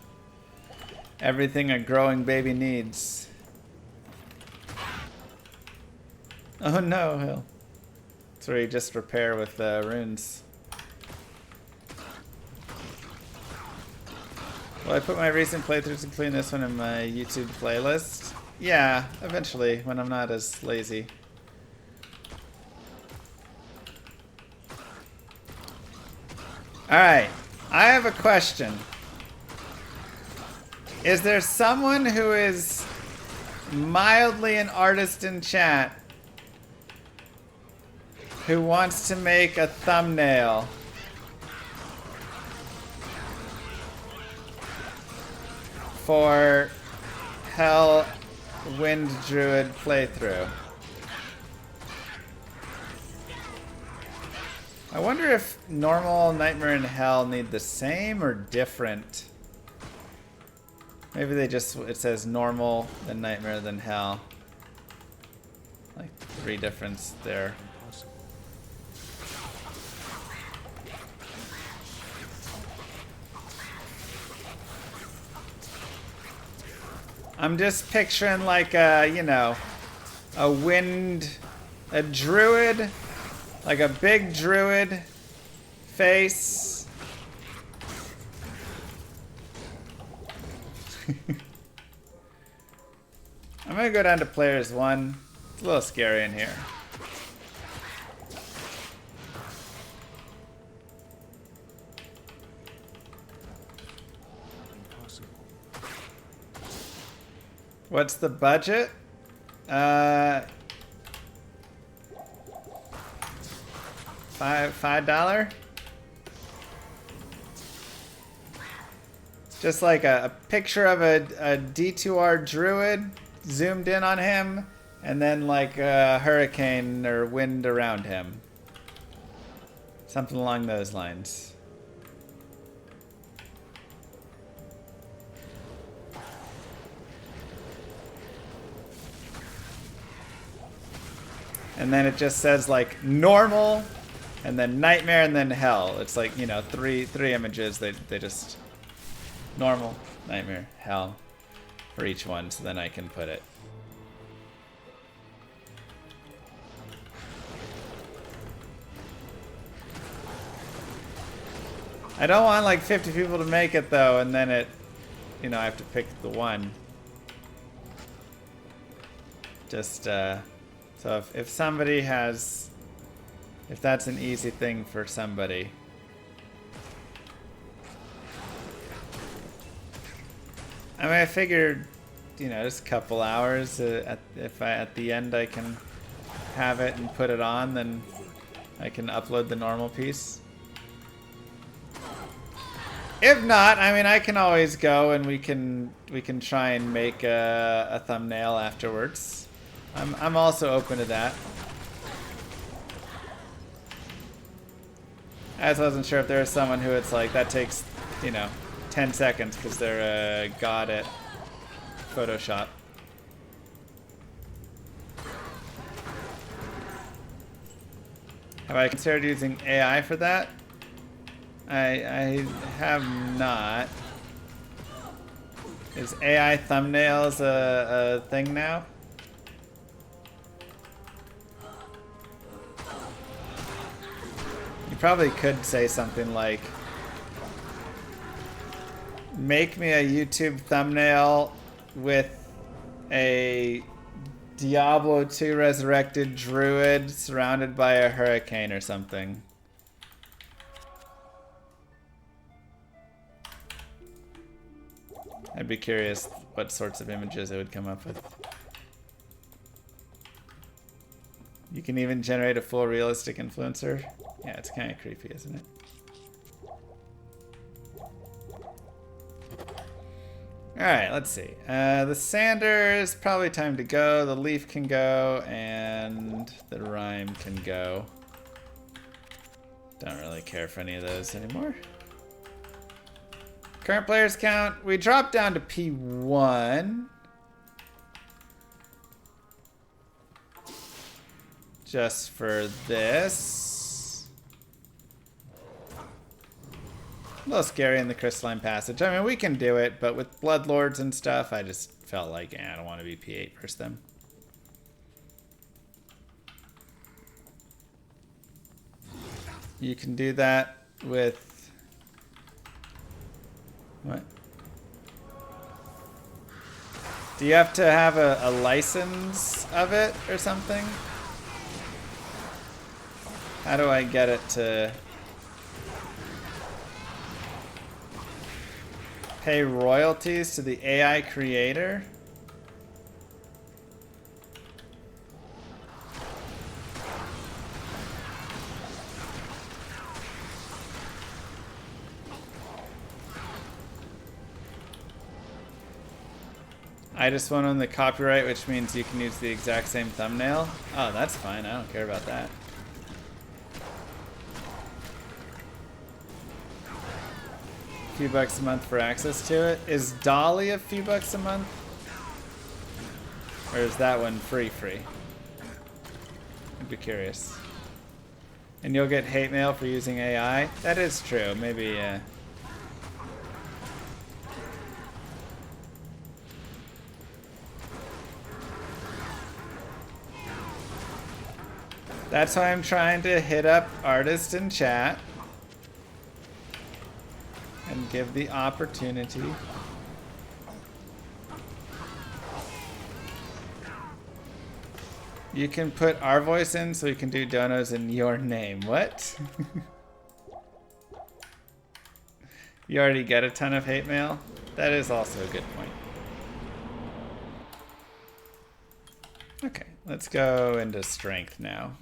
everything a growing baby needs. Oh no, Hill. That's where you just repair with runes. Will I put my recent playthroughs, including this one, in my YouTube playlist? Yeah, eventually, when I'm not as lazy. Alright, I have a question. Is there someone who is mildly an artist in chat who wants to make a thumbnail for Hell Wind Druid playthrough? I wonder if normal, Nightmare, and Hell need the same or different. Maybe they just, it says normal, then Nightmare, then Hell. Like 3 difference there. I'm just picturing like a, you know, a druid, like a big druid face. I'm gonna go down to players 1. It's a little scary in here. What's the budget? $5? Just like a picture of a D2R druid zoomed in on him, and then like a hurricane or wind around him. Something along those lines. And then it just says like normal, and then nightmare, and then hell. It's like, you know, three images. They just normal, nightmare, hell for each one, so then I can put it. I don't want like 50 people to make it though, and then it, you know, I have to pick the one. Just so if somebody has, if that's an easy thing for somebody. I mean, I figured, you know, just a couple hours. If at the end I can have it and put it on, then I can upload the normal piece. If not, I mean, I can always go and we can try and make a thumbnail afterwards. I'm also open to that. I just wasn't sure if there was someone who it's like that takes, you know, 10 seconds because they're a god at Photoshop. Have I considered using AI for that? I have not. Is AI thumbnails a thing now? You probably could say something like, make me a YouTube thumbnail with a Diablo 2 Resurrected Druid surrounded by a hurricane or something. I'd be curious what sorts of images it would come up with. You can even generate a full realistic influencer. Yeah, it's kind of creepy, isn't it? Alright, let's see. The sander is probably time to go. The leaf can go, and the rhyme can go. Don't really care for any of those anymore. Current players count. We dropped down to P1. Just for this. A little scary in the Crystalline Passage. I mean, we can do it, but with Bloodlords and stuff, I just felt like, I don't want to be P8 versus them. You can do that with... What? Do you have to have a license of it or something? How do I get it to pay royalties to the AI creator? I just went on the copyright, which means you can use the exact same thumbnail. Oh, that's fine. I don't care about that. A few bucks a month for access to it. Is Dolly a few bucks a month? Or is that one free? I'd be curious. And you'll get hate mail for using AI? That is true. Maybe, That's why I'm trying to hit up artist in chat and give the opportunity. You can put our voice in so we can do donos in your name. What? You already get a ton of hate mail? That is also a good point. Okay, let's go into strength now.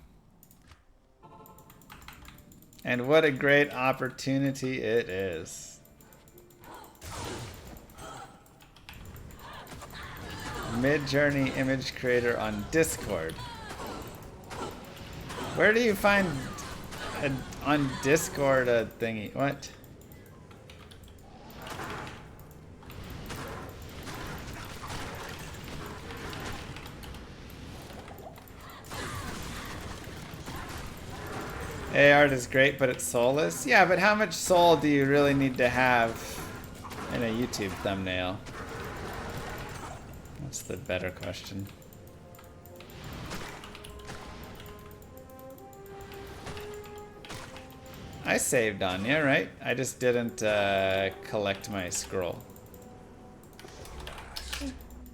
And what a great opportunity it is. Mid-Journey image creator on Discord. Where do you find on Discord a thingy? What? art is great, but it's soulless. Yeah, but how much soul do you really need to have in a YouTube thumbnail? That's the better question. I saved on you, right? I just didn't collect my scroll.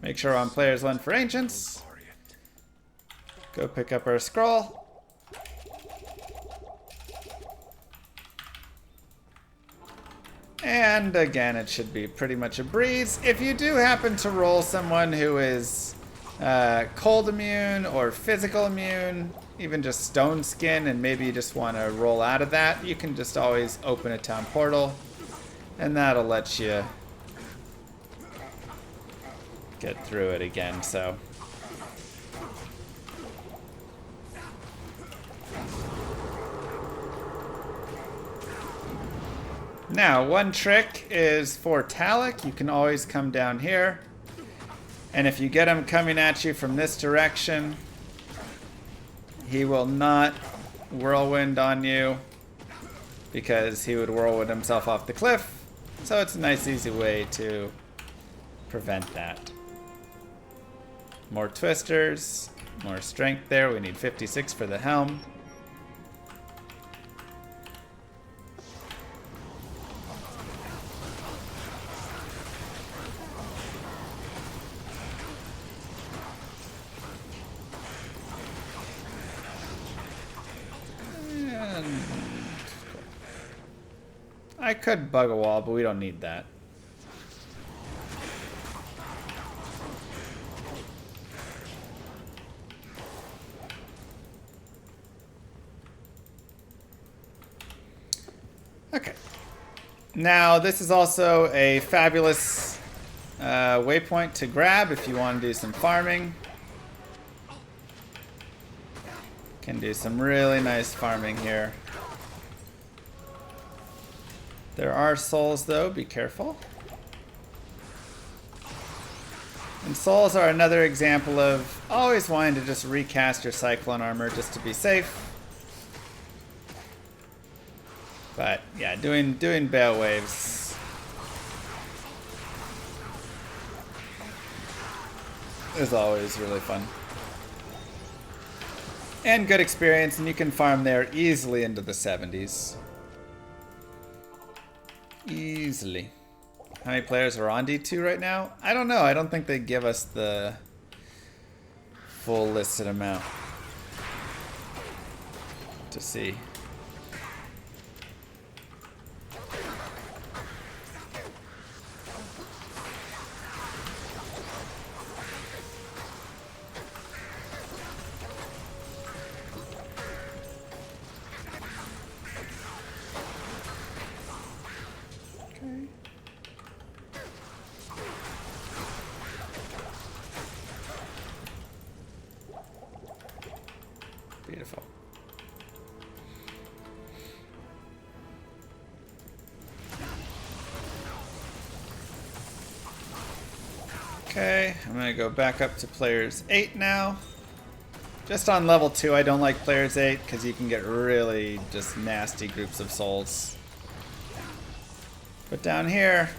Make sure we're on players 1 for ancients. Go pick up our scroll. And again, it should be pretty much a breeze. If you do happen to roll someone who is cold immune or physical immune, even just stone skin, and maybe you just want to roll out of that, you can just always open a town portal, and that'll let you get through it again. So now, one trick is for Talik. You can always come down here, and if you get him coming at you from this direction, he will not whirlwind on you because he would whirlwind himself off the cliff. So it's a nice, easy way to prevent that. More twisters, more strength there. We need 56 for the helm. I could bug a wall, but we don't need that. Okay. Now, this is also a fabulous waypoint to grab if you want to do some farming. Can do some really nice farming here. There are souls though, be careful. And souls are another example of always wanting to just recast your cyclone armor just to be safe. But yeah, doing bale waves is always really fun. And good experience, and you can farm there easily into the 70s. Easily. How many players are on D2 right now? I don't know. I don't think they give us the full listed amount to see. Beautiful. Okay, I'm gonna go back up to players 8 now. Just on level 2, I don't like players 8 because you can get really just nasty groups of souls. But down here,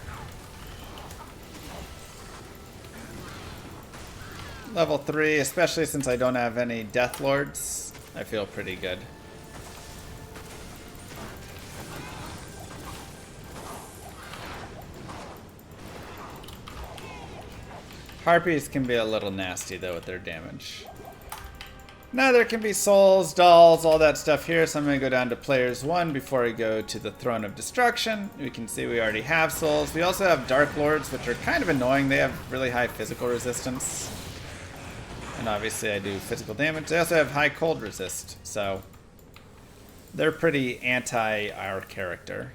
level 3, especially since I don't have any Death Lords, I feel pretty good. Harpies can be a little nasty though with their damage. Now there can be souls, dolls, all that stuff here, so I'm going to go down to players 1 before I go to the Throne of Destruction. We can see we already have souls. We also have Dark Lords, which are kind of annoying. They have really high physical resistance. And obviously I do physical damage. They also have high cold resist, so they're pretty anti our character.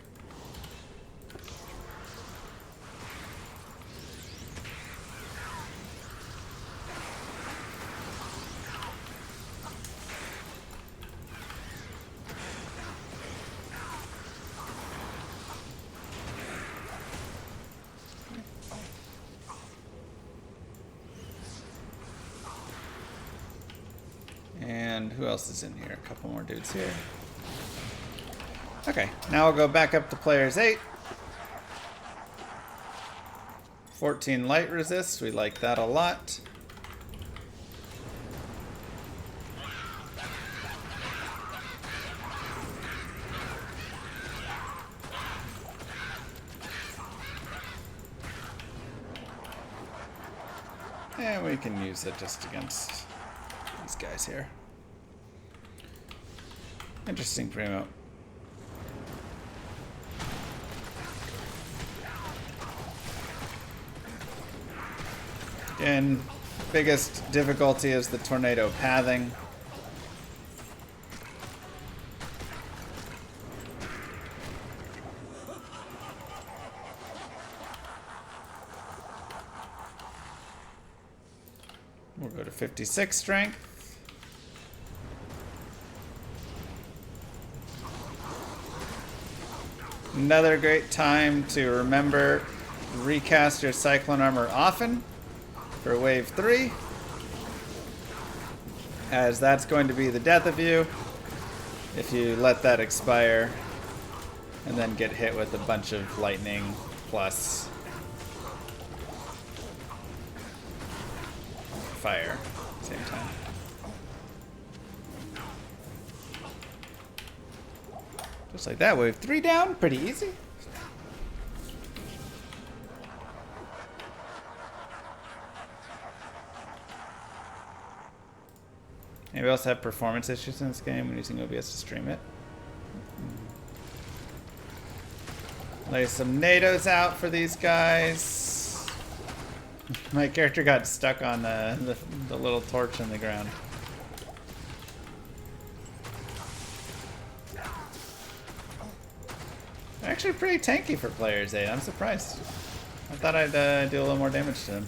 And who else is in here? A couple more dudes here. Okay, now we'll go back up to players 8. 14 light resist, we like that a lot. And we can use it just against these guys here. Interesting primo. Again, biggest difficulty is the tornado pathing. We'll go to 56 strength. Another great time to remember, recast your Cyclone Armor often for wave 3, as that's going to be the death of you if you let that expire and then get hit with a bunch of lightning plus fire at the same time. Just like that, wave 3 down, pretty easy. Maybe we also have performance issues in this game when using OBS to stream it. Lay some NATOs out for these guys. My character got stuck on the little torch in the ground. Actually pretty tanky for players 8. I'm surprised. I thought I'd do a little more damage to them.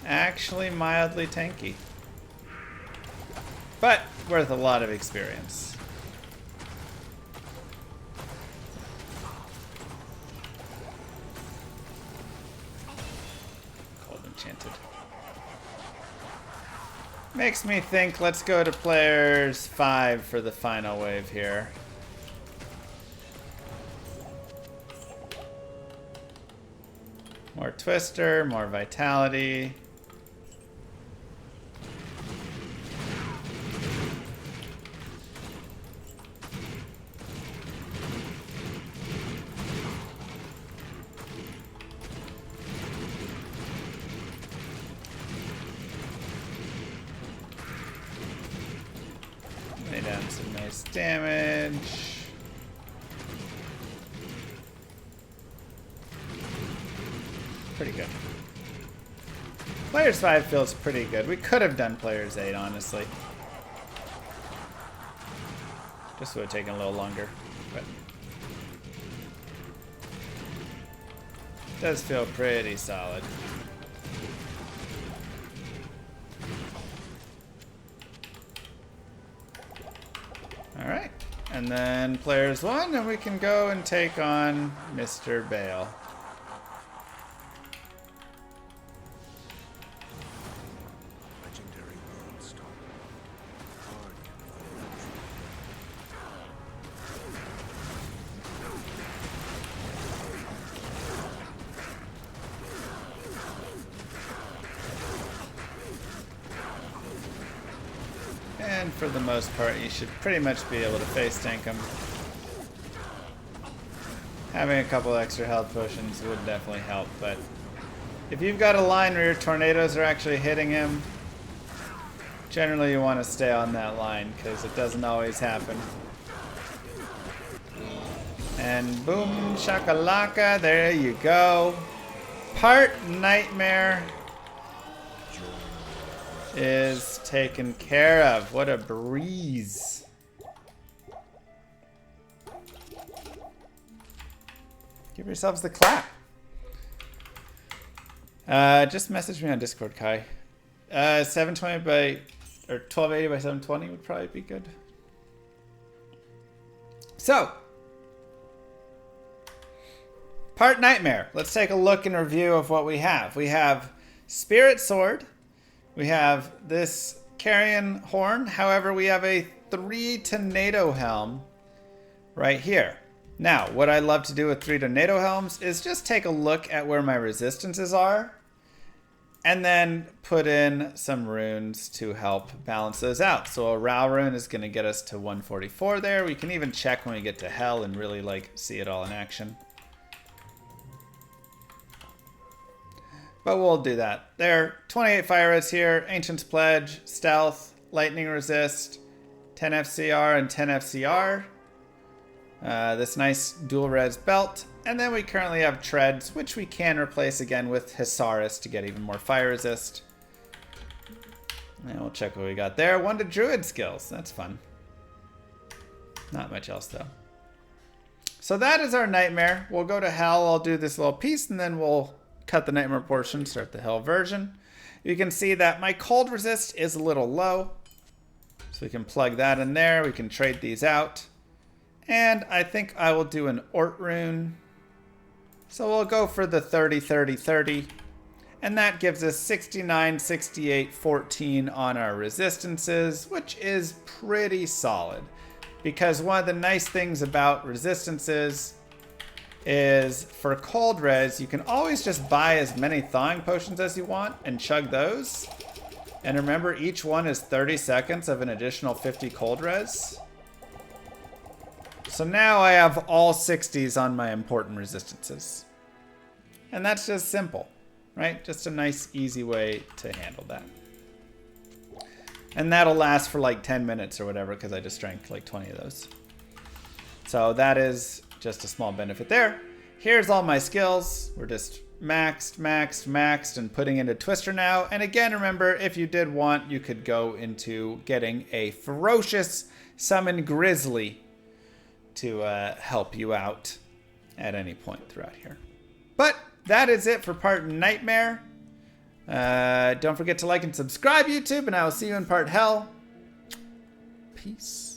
Actually mildly tanky. But worth a lot of experience. Cold Enchanted. Makes me think, let's go to players 5 for the final wave here. More Twister, more Vitality. Lay down some nice damage. Pretty good. Players 5 feels pretty good. We could have done players 8, honestly. Just would have taken a little longer, but does feel pretty solid. Alright, and then players 1, and we can go and take on Mr. Bale. Legendary Moonstorm. And for the most part, you should pretty much be able to face tank him. Having a couple extra health potions would definitely help, but if you've got a line where your tornadoes are actually hitting him, generally you want to stay on that line because it doesn't always happen. And boom, shakalaka, there you go. Part Nightmare is taken care of. What a breeze. Give yourselves the clap. Just message me on Discord, Kai. 720 by, or 1280 by 720 would probably be good. So, Part Nightmare. Let's take a look and review of what we have. We have Spirit Sword. We have this Carrion Horn. However, we have a 3 Tornado Helm right here. Now, what I love to do with 3 Tornado Helms is just take a look at where my resistances are and then put in some runes to help balance those out. So a Rao rune is going to get us to 144 there. We can even check when we get to Hell and really like see it all in action. But we'll do that. There are 28 fire res here, Ancient's Pledge, Stealth, Lightning Resist, 10 FCR and 10 FCR. This nice dual res belt. And then we currently have Treads, which we can replace again with Hisaris to get even more fire resist. And we'll check what we got there. 1 to Druid skills. That's fun. Not much else though. So that is our Nightmare. We'll go to Hell. I'll do this little piece and then we'll cut the Nightmare portion, start the Hell version. You can see that my cold resist is a little low. So we can plug that in there. We can trade these out. And I think I will do an Ort rune. So we'll go for the 30, 30, 30. And that gives us 69, 68, 14 on our resistances, which is pretty solid. Because one of the nice things about resistances is for cold res, you can always just buy as many thawing potions as you want and chug those. And remember, each one is 30 seconds of an additional 50 cold res. So now I have all 60s on my important resistances. And that's just simple, right? Just a nice, easy way to handle that. And that'll last for like 10 minutes or whatever, because I just drank like 20 of those. So that is just a small benefit there. Here's all my skills. We're just maxed, maxed, maxed, and putting into Twister now. And again, remember, if you did want, you could go into getting a Ferocious Summon Grizzly to help you out at any point throughout here. But that is it for Part Nightmare. Don't forget to like and subscribe, YouTube, and I will see you in Part Hell. Peace.